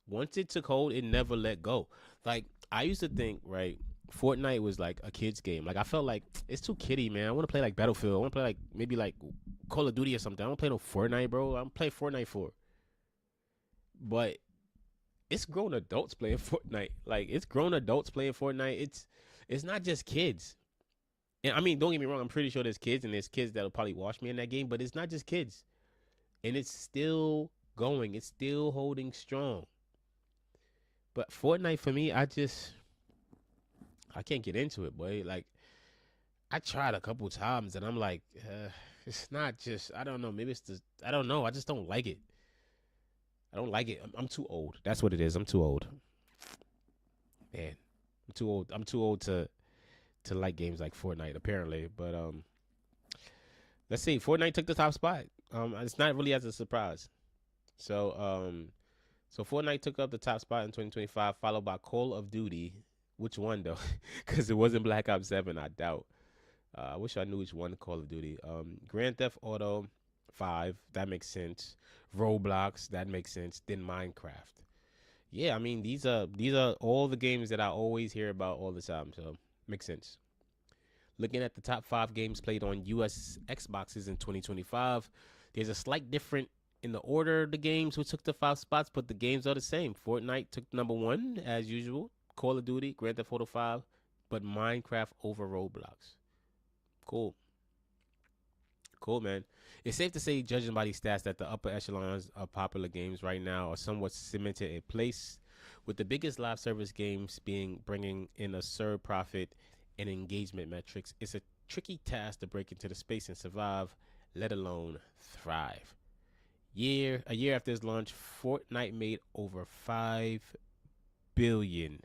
Speaker 1: once it took hold, it never let go. Like, I used to think, right, Fortnite was like a kid's game. Like, I felt like it's too kiddie, man. I want to play like Battlefield. I want to play like maybe like Call of Duty or something. I don't play no Fortnite, bro. I'm playing Fortnite for. But it's grown adults playing Fortnite. Like, it's grown adults playing Fortnite. It's not just kids. And I mean, don't get me wrong. I'm pretty sure there's kids, and there's kids that'll probably watch me in that game. But it's not just kids, and it's still going. It's still holding strong. But Fortnite for me, I can't get into it, boy. Like, I tried a couple times, and I'm like, it's not just, I don't know. Maybe it's just, I don't know. I just don't like it. I don't like it. I'm too old. That's what it is. I'm too old. Man, I'm too old. I'm too old to like games like Fortnite, apparently. But let's see. Fortnite took the top spot. It's not really as a surprise. So so Fortnite took up the top spot in 2025, followed by Call of Duty. Which one though? Because it wasn't Black Ops 7, I doubt. I wish I knew which one Call of Duty. Grand Theft Auto 5, that makes sense. Roblox, that makes sense. Then Minecraft. Yeah, I mean, these are all the games that I always hear about all the time, so makes sense. Looking at the top 5 games played on US Xboxes in 2025, there's a slight difference in the order of the games who took the 5 spots, but the games are the same. Fortnite took number 1 as usual. Call of Duty, Grand Theft Auto 5, but Minecraft over Roblox. Cool. Cool, man. It's safe to say, judging by these stats, that the upper echelons of popular games right now are somewhat cemented in place, with the biggest live service games bringing in absurd profit and engagement metrics. It's a tricky task to break into the space and survive, let alone thrive. A year after its launch, Fortnite made over $5 billion.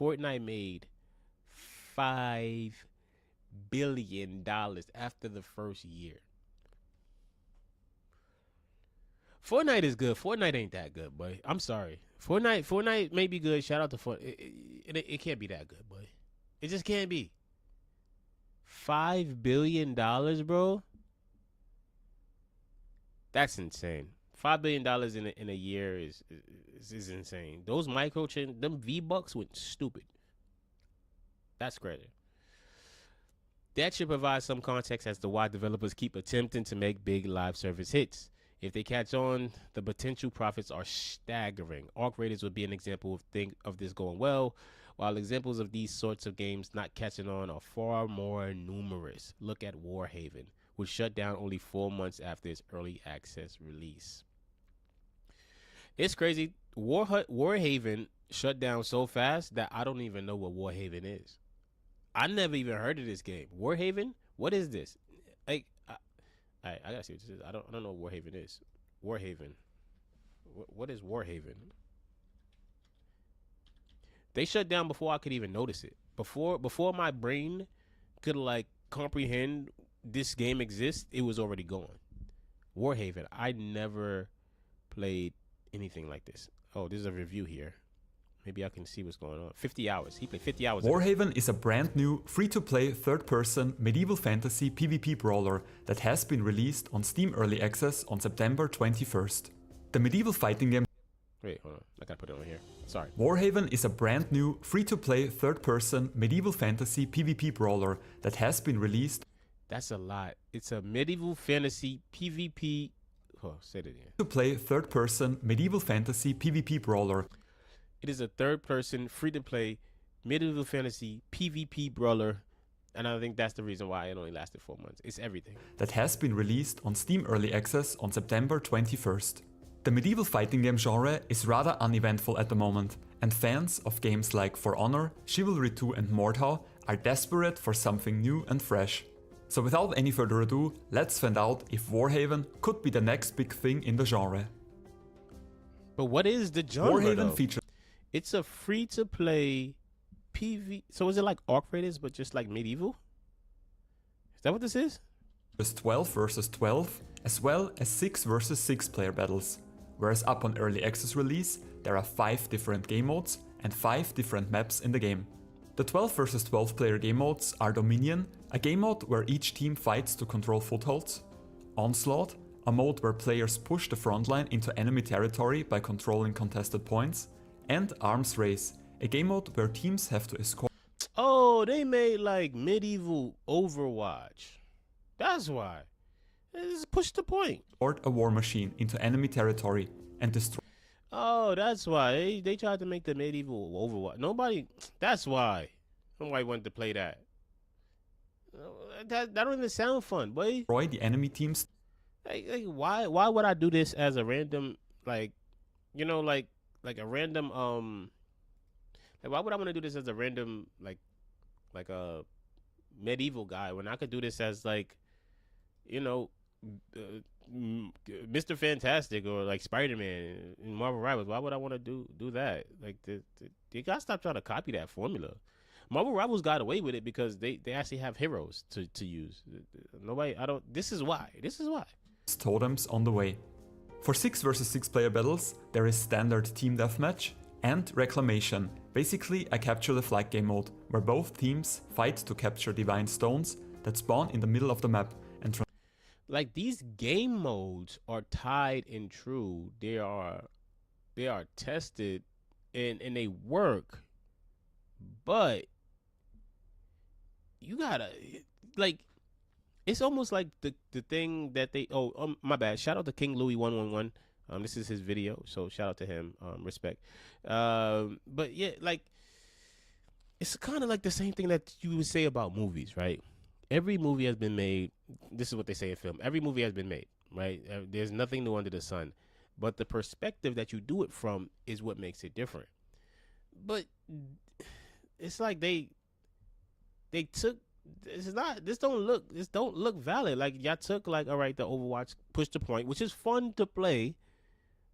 Speaker 1: Fortnite made $5 billion after the first year. Fortnite is good. Fortnite ain't that good, boy. I'm sorry. Fortnite may be good. Shout out to Fortnite. It can't be that good, boy. It just can't be. $5 billion, bro. That's insane. $5 billion in a year is insane. Those them V-Bucks went stupid. That's crazy. That should provide some context as to why developers keep attempting to make big live service hits. If they catch on, the potential profits are staggering. Arc Raiders would be an example of this going well, while examples of these sorts of games not catching on are far more numerous. Look at Warhaven, which shut down only 4 months after its early access release. It's crazy. Warhaven shut down so fast that I don't even know what Warhaven is. I never even heard of this game. Warhaven? What is this? Like, I gotta see what this is. I don't know what Warhaven is. Warhaven. What is Warhaven? They shut down before I could even notice it. Before my brain could like comprehend this game exists, it was already gone. Warhaven. I never played anything like this. Oh, there's a review here. Maybe I can see what's going on. 50 hours. He played 50 hours.
Speaker 4: Warhaven is a brand new, free-to-play, third-person medieval fantasy PvP brawler that has been released on Steam Early Access on September 21st. The medieval fighting game...
Speaker 1: Wait, hold on. I gotta put it on here. Sorry.
Speaker 4: Warhaven is a brand new, free-to-play, third-person medieval fantasy PvP brawler that has been released...
Speaker 1: That's a lot. It's a medieval fantasy PvP... Oh, say it again.
Speaker 4: ...to-play, third-person medieval fantasy PvP brawler.
Speaker 1: It is a third-person, free-to-play, medieval fantasy, PvP brawler, and I think that's the reason why it only lasted 4 months. It's everything.
Speaker 4: That has been released on Steam Early Access on September 21st. The medieval fighting game genre is rather uneventful at the moment, and fans of games like For Honor, Chivalry 2 and Mordhau are desperate for something new and fresh. So without any further ado, let's find out if Warhaven could be the next big thing in the genre.
Speaker 1: But what is the genre,
Speaker 4: Warhaven features...
Speaker 1: It's a free-to-play PV... So is it like Arc Raiders, but just like medieval? Is that what this is?
Speaker 4: There's 12 versus 12, as well as 6 versus 6 player battles. Whereas up on Early Access release, there are 5 different game modes and 5 different maps in the game. The 12 versus 12 player game modes are Dominion, a game mode where each team fights to control footholds, Onslaught, a mode where players push the frontline into enemy territory by controlling contested points, and Arms Race, a game mode where teams have to escort...
Speaker 1: Oh, they made like medieval Overwatch. That's why. Just push the point.
Speaker 4: ...a war machine into enemy territory and destroy...
Speaker 1: Oh, that's why. They tried to make the medieval Overwatch. That's why. Nobody wanted to play that. That don't even sound fun, boy.
Speaker 4: ...destroy the enemy teams...
Speaker 1: Like why would I do this as a random, like, you know, like a random, like, why would I want to do this as a random, like a medieval guy when I could do this as, like, you know, Mr. Fantastic or like Spider-Man in Marvel Rivals? Why would I want to do that? Like, you gotta stop trying to copy that formula. Marvel Rivals got away with it because they actually have heroes to use. This is why.
Speaker 4: Totems on the way. For 6 versus 6 player battles, there is standard team deathmatch and reclamation, basically a capture the flag game mode, where both teams fight to capture divine stones that spawn in the middle of the map and
Speaker 1: like, these game modes are tied and true. They are tested and they work. But you gotta, like, it's almost like the thing that they... Oh, my bad. Shout out to King Louis 111. This is his video, so shout out to him. Respect. But yeah, like, it's kind of like the same thing that you would say about movies, right? Every movie has been made. This is what they say in film. Every movie has been made, right? There's nothing new under the sun. But the perspective that you do it from is what makes it different. But it's like they took this don't look valid. Like y'all took like, all right, the Overwatch push to point, which is fun to play,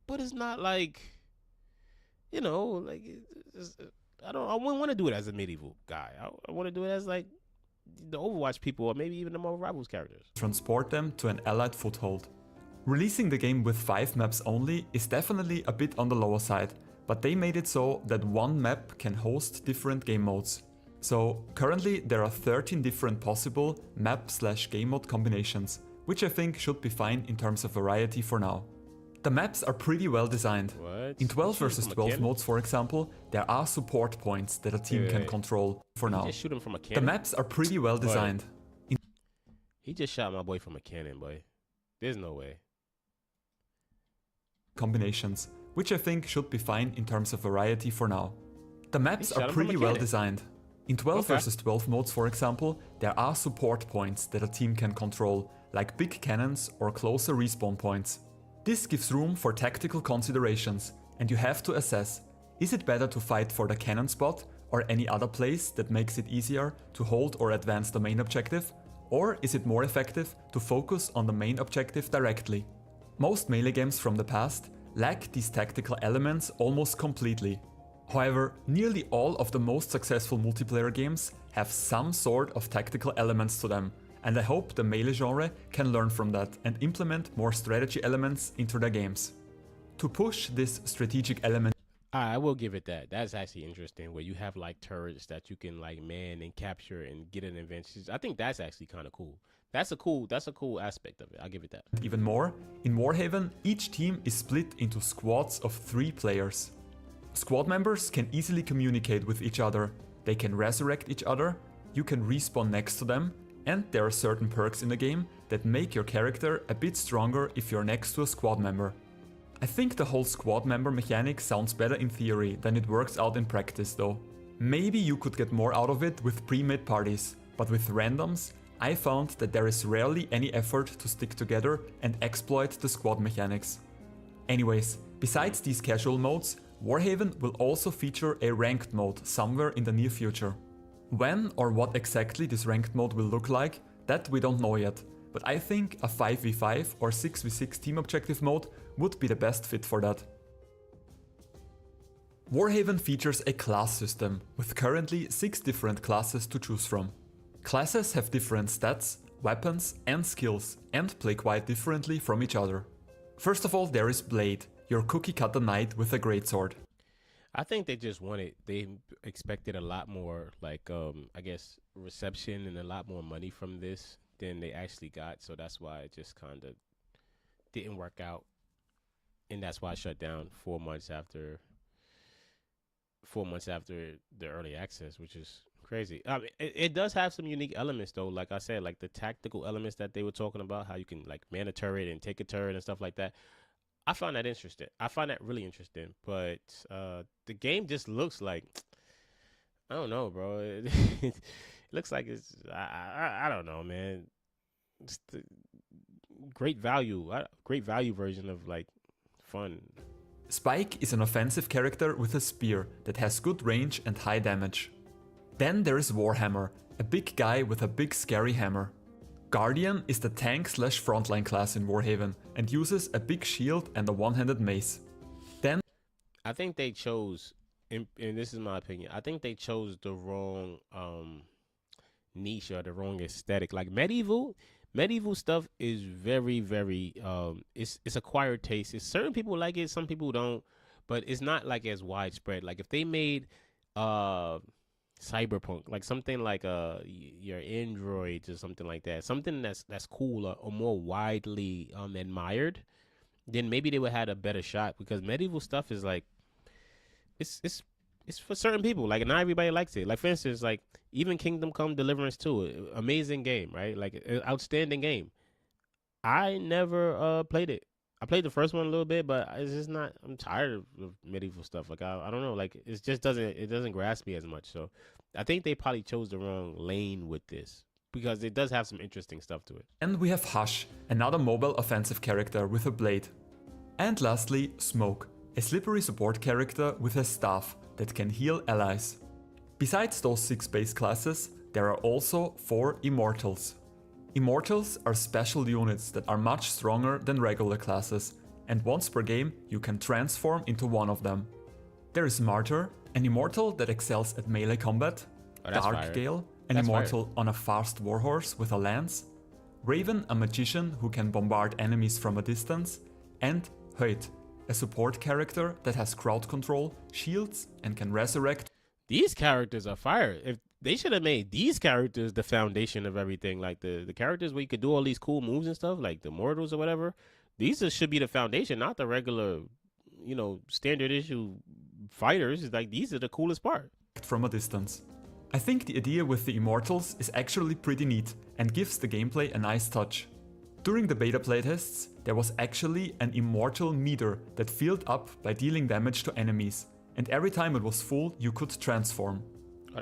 Speaker 1: but it's not like, you know, like I wouldn't want to do it as a medieval guy. I want to do it as like the Overwatch people, or maybe even the Marvel Rivals characters.
Speaker 4: Transport them to an allied foothold. Releasing the game with 5 maps only is definitely a bit on the lower side, but they made it so that one map can host different game modes. So currently there are 13 different possible map/game mode combinations, which I think should be fine in terms of variety for now. The maps are pretty well designed.
Speaker 1: What?
Speaker 4: In 12 versus 12 modes, for example, there are support points that a team can control for now.
Speaker 1: Just shoot him from a
Speaker 4: The
Speaker 1: cannon.
Speaker 4: maps are pretty well designed.
Speaker 1: He just shot my boy from a cannon, boy. There's no way.
Speaker 4: Combinations, which I think should be fine in terms of variety for now. The maps
Speaker 1: He shot
Speaker 4: are
Speaker 1: him from
Speaker 4: pretty
Speaker 1: a
Speaker 4: well
Speaker 1: cannon.
Speaker 4: designed. In 12
Speaker 1: Okay.
Speaker 4: versus 12 modes, for example, there are support points that a team can control, like big cannons or closer respawn points. This gives room for tactical considerations, and you have to assess, is it better to fight for the cannon spot or any other place that makes it easier to hold or advance the main objective, or is it more effective to focus on the main objective directly? Most melee games from the past lack these tactical elements almost completely. However, nearly all of the most successful multiplayer games have some sort of tactical elements to them, and I hope the melee genre can learn from that and implement more strategy elements into their games. To push this strategic element,
Speaker 1: I will give it that. That's actually interesting, where you have like turrets that you can like man and capture and get an advantage. I think that's actually kind of cool. That's a cool aspect of it. I'll give it that.
Speaker 4: even more, in Warhaven, each team is split into squads of 3 players. Squad members can easily communicate with each other, they can resurrect each other, you can respawn next to them, and there are certain perks in the game that make your character a bit stronger if you're next to a squad member. I think the whole squad member mechanic sounds better in theory than it works out in practice though. Maybe you could get more out of it with pre-made parties, but with randoms, I found that there is rarely any effort to stick together and exploit the squad mechanics. Anyways, besides these casual modes, Warhaven will also feature a ranked mode somewhere in the near future. When or what exactly this ranked mode will look like, that we don't know yet, but I think a 5v5 or 6v6 team objective mode would be the best fit for that. Warhaven features a class system, with currently 6 different classes to choose from. Classes have different stats, weapons and skills, and play quite differently from each other. First of all, there is Blade, your cookie-cutter knight with a greatsword.
Speaker 1: I think they expected a lot more, like, I guess, reception and a lot more money from this than they actually got. So that's why it just kind of didn't work out. And that's why I shut down 4 months after the early access, which is crazy. I mean, it does have some unique elements, though. Like I said, like the tactical elements that they were talking about, how you can, like, man a turret and take a turret and stuff like that. I find that interesting. I find that really interesting. But the game just looks like, I don't know, bro. It looks like it's, I don't know, man. It's the great value version of, like, fun.
Speaker 4: Spike is an offensive character with a spear that has good range and high damage. Then there is Warhammer, a big guy with a big scary hammer. Guardian is the tank/frontline class in Warhaven and uses a big shield and a one-handed mace. Then
Speaker 1: I think they chose, and this is my opinion, I think they chose the wrong niche or the wrong aesthetic. Like medieval stuff is very, very it's acquired taste. It's certain people like it, some people don't, but it's not like as widespread. Like if they made cyberpunk, like something like your androids or something like that, something that's cooler or more widely admired, then maybe they would have had a better shot, because medieval stuff is like it's for certain people. Like not everybody likes it. Like for instance, like even Kingdom Come Deliverance 2, amazing game, right? Like outstanding game. I never played it. I played the first one a little bit, but it's just not. I'm tired of medieval stuff. Like I don't know. Like it just doesn't grasp me as much. So I think they probably chose the wrong lane with this because it does have some interesting stuff to it.
Speaker 4: And we have Hush, another mobile offensive character with a blade. And lastly, Smoke, a slippery support character with a staff that can heal allies. Besides those 6 base classes, there are also 4 Immortals. Immortals are special units that are much stronger than regular classes, and once per game you can transform into one of them. There is Martyr, an Immortal that excels at melee combat, Dark Gale, an Immortal on a fast warhorse with a lance, Raven, a magician who can bombard enemies from a distance, and Hoyt, a support character that has crowd control, shields, and can resurrect.
Speaker 1: These characters are fire. If they should have made these characters the foundation of everything, like the characters where you could do all these cool moves and stuff, like the Mortals or whatever. These should be the foundation, not the regular, standard issue fighters. Like these are the coolest part.
Speaker 4: From a distance. I think the idea with the Immortals is actually pretty neat and gives the gameplay a nice touch. During the beta playtests, there was actually an Immortal meter that filled up by dealing damage to enemies, and every time it was full you could transform.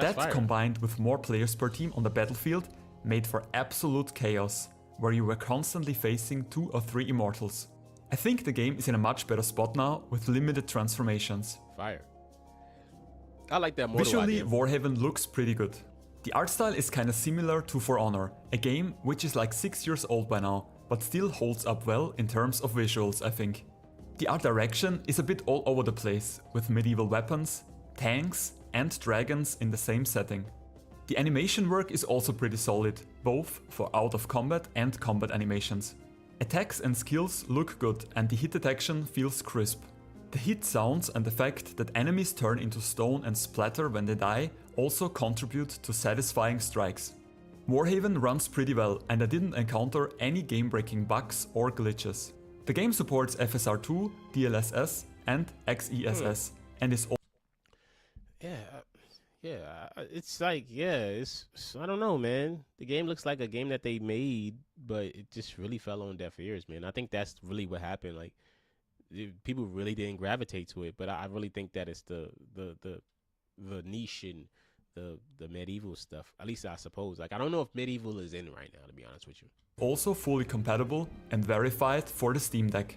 Speaker 4: That
Speaker 1: fire.
Speaker 4: Combined with more players per team on the battlefield made for absolute chaos, where you were constantly facing 2 or 3 Immortals. I think the game is in a much better spot now with limited transformations.
Speaker 1: Fire. I like that Mortal
Speaker 4: Visually,
Speaker 1: idea.
Speaker 4: Warhaven looks pretty good. The art style is kinda similar to For Honor, a game which is like 6 years old by now, but still holds up well in terms of visuals, I think. The art direction is a bit all over the place, with medieval weapons, tanks, and dragons in the same setting. The animation work is also pretty solid, both for out of combat and combat animations. Attacks and skills look good and the hit detection feels crisp. The hit sounds and the fact that enemies turn into stone and splatter when they die also contribute to satisfying strikes. Warhaven runs pretty well and I didn't encounter any game-breaking bugs or glitches. The game supports FSR2, DLSS and XESS and is
Speaker 1: it's like, it's I don't know, man. The game looks like a game that they made, but it just really fell on deaf ears, man. I think that's really what happened. Like, people really didn't gravitate to it, but I really think that it's the niche and the medieval stuff. At least I suppose. Like, I don't know if medieval is in right now, to be honest with you.
Speaker 4: Also fully compatible and verified for the Steam Deck.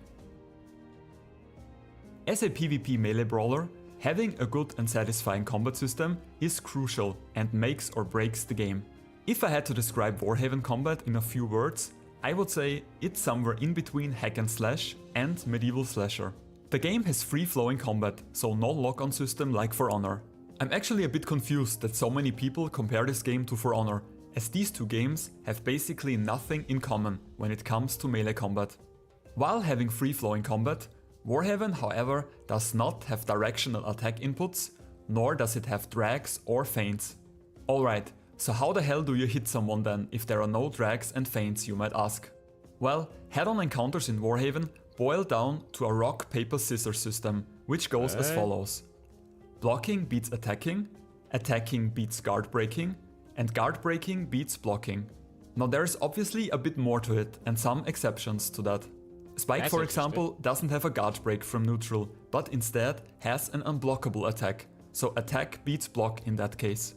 Speaker 4: As a PvP melee brawler, having a good and satisfying combat system is crucial and makes or breaks the game. If I had to describe Warhaven combat in a few words, I would say it's somewhere in between hack and slash and medieval slasher. The game has free-flowing combat, so no lock-on system like For Honor. I'm actually a bit confused that so many people compare this game to For Honor, as these two games have basically nothing in common when it comes to melee combat. While having free-flowing combat, Warhaven, however, does not have directional attack inputs, nor does it have drags or feints. Alright, so how the hell do you hit someone then if there are no drags and feints, you might ask? Well, head-on encounters in Warhaven boil down to a rock, paper, scissors system, which goes as follows. Blocking beats attacking, attacking beats guard breaking, and guard breaking beats blocking. Now there's obviously a bit more to it and some exceptions to that. Spike, for example, doesn't have a guard break from neutral, but instead has an unblockable attack, so attack beats block in that case.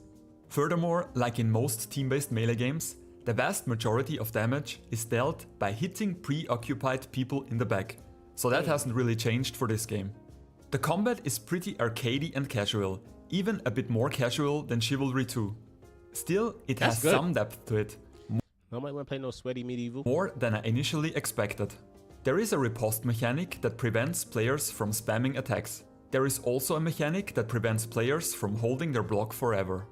Speaker 4: Furthermore, like in most team-based melee games, the vast majority of damage is dealt by hitting preoccupied people in the back, so that hasn't really changed for this game. The combat is pretty arcadey and casual, even a bit more casual than Chivalry 2. Still, it has some depth to it.
Speaker 1: Nobody want to play no sweaty medieval.
Speaker 4: More than I initially expected. There is a riposte mechanic that prevents players from spamming attacks. There is also a mechanic that prevents players from holding their block forever.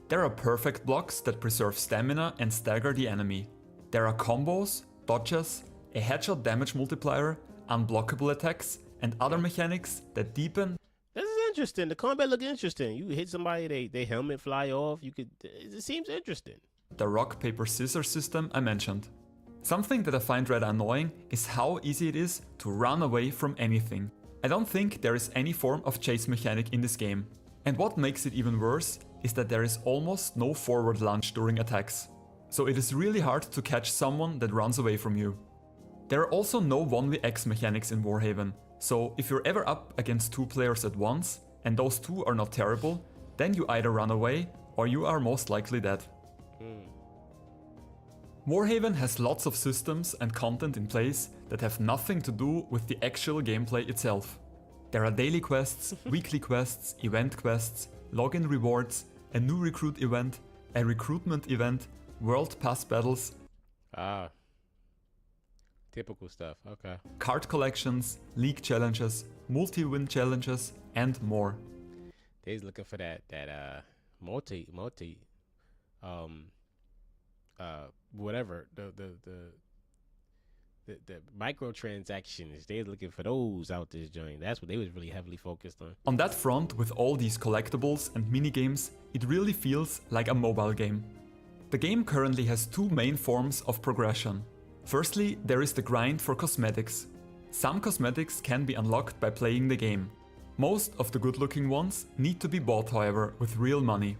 Speaker 4: There are perfect blocks that preserve stamina and stagger the enemy. There are combos, dodges, a headshot damage multiplier, unblockable attacks, and other mechanics that deepen.
Speaker 1: This is interesting. The combat look interesting. You hit somebody, they helmet fly off. It seems interesting.
Speaker 4: The rock, paper, scissors system I mentioned. Something that I find rather annoying is how easy it is to run away from anything. I don't think there is any form of chase mechanic in this game. And what makes it even worse is that there is almost no forward lunge during attacks. So it is really hard to catch someone that runs away from you. There are also no 1vx mechanics in Warhaven, so if you're ever up against 2 players at once, and those 2 are not terrible, then you either run away or you are most likely dead. Warhaven has lots of systems and content in place that have nothing to do with the actual gameplay itself. There are daily quests, weekly quests, event quests, login rewards, a new recruit event, a recruitment event, world pass battles,
Speaker 1: typical stuff, okay.
Speaker 4: card collections, league challenges, multi-win challenges, and more.
Speaker 1: They's looking for that whatever, the microtransactions. They're looking for those out this joint. That's what they was really heavily focused on.
Speaker 4: On that front, with all these collectibles and minigames, it really feels like a mobile game. The game currently has 2 main forms of progression. Firstly, there is the grind for cosmetics. Some cosmetics can be unlocked by playing the game. Most of the good looking ones need to be bought, however, with real money.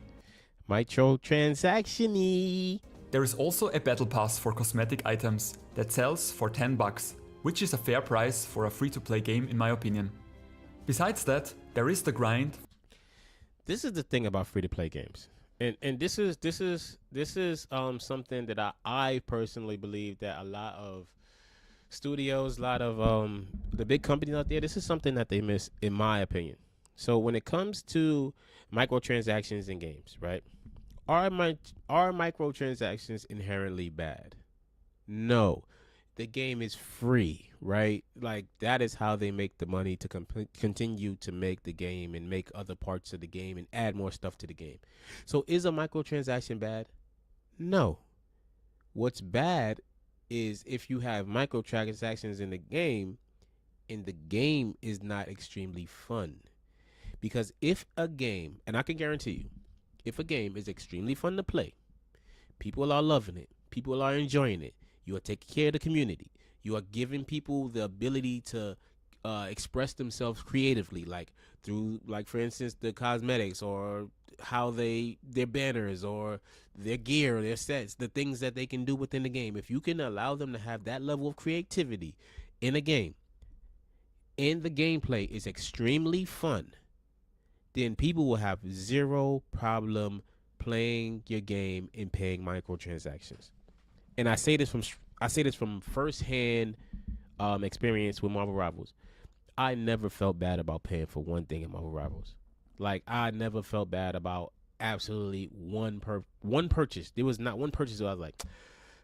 Speaker 1: Microtransaction-y.
Speaker 4: There is also a battle pass for cosmetic items that sells for $10, which is a fair price for a free-to-play game in my opinion. Besides that, there is the grind.
Speaker 1: This is the thing about free-to-play games. And this is something that I personally believe that a lot of studios, a lot of the big companies out there, this is something that they miss, in my opinion. So when it comes to microtransactions in games, right? Are microtransactions inherently bad? No. The game is free, right? Like, that is how they make the money to continue to make the game and make other parts of the game and add more stuff to the game. So is a microtransaction bad? No. What's bad is if you have microtransactions in the game and the game is not extremely fun. Because if a game, and I can guarantee you, if a game is extremely fun to play, people are loving it, people are enjoying it, you are taking care of the community, you are giving people the ability to express themselves creatively, like through, like for instance, the cosmetics or how their banners or their gear, their sets, the things that they can do within the game. If you can allow them to have that level of creativity in a game, and the gameplay is extremely fun, then people will have zero problem playing your game and paying microtransactions. And I say this from firsthand experience with Marvel Rivals. I never felt bad about paying for one thing in Marvel Rivals. Like, I never felt bad about absolutely one purchase. There was not one purchase where I was like,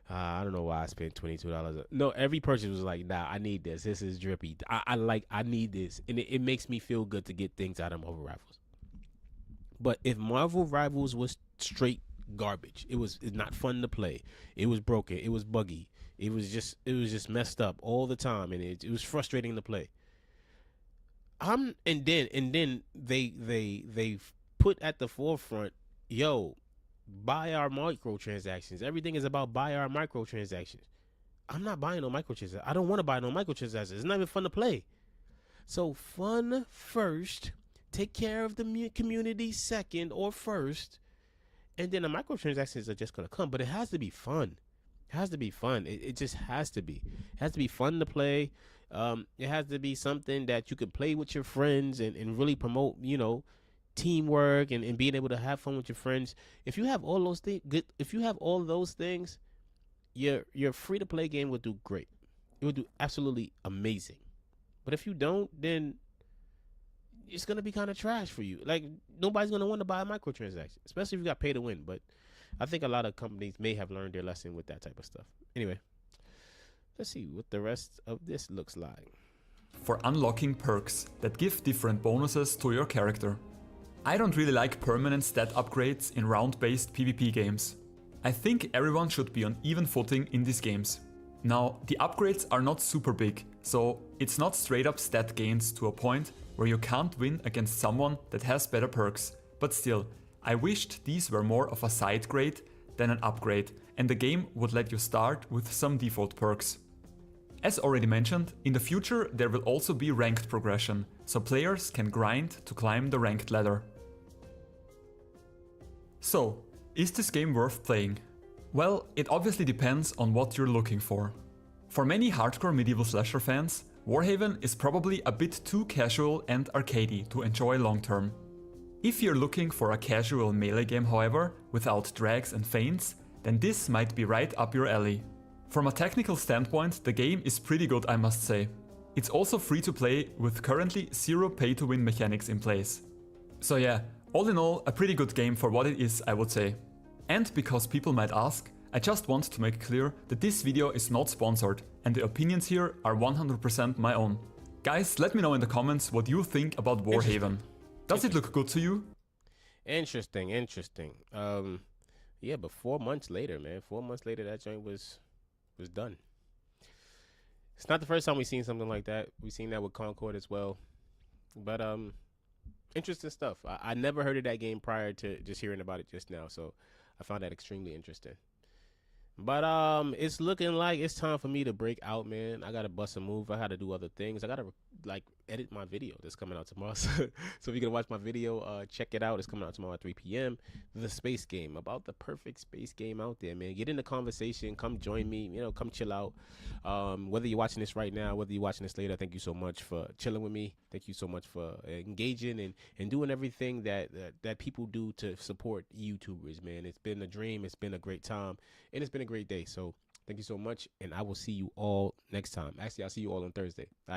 Speaker 1: I don't know why I spent $22. No, every purchase was like, nah, I need this. This is drippy. I need this. And it makes me feel good to get things out of Marvel Rivals. But if Marvel Rivals was straight garbage, it's not fun to play, it was broken, it was buggy, it was just messed up all the time, and it was frustrating to play. And then they put at the forefront, yo, buy our microtransactions. Everything is about buy our microtransactions. I'm not buying no microtransactions. I don't want to buy no microtransactions. It's not even fun to play. So fun first, take care of the community second or first, and then the microtransactions are just going to come. But it has to be fun. It has to be fun. It just has to be. It has to be fun to play. It has to be something that you can play with your friends and really promote, teamwork and being able to have fun with your friends. If you have all those things, your free to play game would do great. It would do absolutely amazing. But if you don't, then it's gonna be kind of trash for you. Like, nobody's gonna want to buy a microtransaction, especially if you got pay to win. But I think a lot of companies may have learned their lesson with that type of stuff. Anyway, let's see what the rest of this looks like.
Speaker 4: For unlocking perks that give different bonuses to your character. I don't really like permanent stat upgrades in round-based PvP games. I think everyone should be on even footing in these games. Now, the upgrades are not super big, so it's not straight up stat gains to a point where you can't win against someone that has better perks. But still, I wished these were more of a side grade than an upgrade, and the game would let you start with some default perks. As already mentioned, in the future there will also be ranked progression, so players can grind to climb the ranked ladder. So, is this game worth playing? Well, it obviously depends on what you're looking for. For many hardcore medieval slasher fans, Warhaven is probably a bit too casual and arcadey to enjoy long term. If you're looking for a casual melee game, however, without drags and feints, then this might be right up your alley. From a technical standpoint, the game is pretty good, I must say. It's also free to play with currently 0 pay to win mechanics in place. So yeah, all in all, a pretty good game for what it is, I would say. And because people might ask, I just want to make clear that this video is not sponsored and the opinions here are 100% my own. Guys, let me know in the comments what you think about Warhaven. Does it look good to you?
Speaker 1: Interesting. Yeah, but 4 months later, man. 4 months later, that joint was done. It's not the first time we've seen something like that. We've seen that with Concord as well. But interesting stuff. I never heard of that game prior to just hearing about it just now, so I found that extremely interesting. But it's looking like it's time for me to break out, man. I gotta bust a move. I gotta do other things. I gotta like edit my video that's coming out tomorrow. So if you're gonna watch my video, check it out. It's coming out tomorrow at 3 p.m. The space game, about the perfect space game out there, man. Get in the conversation. Come join me. You know, come chill out. Whether you're watching this right now, whether you're watching this later, thank you so much for chilling with me. Thank you so much for engaging and doing everything that people do to support YouTubers, man. It's been a dream. It's been a great time, and it's been a great day. So thank you so much, and I will see you all next time. Actually, I'll see you all on Thursday. All right.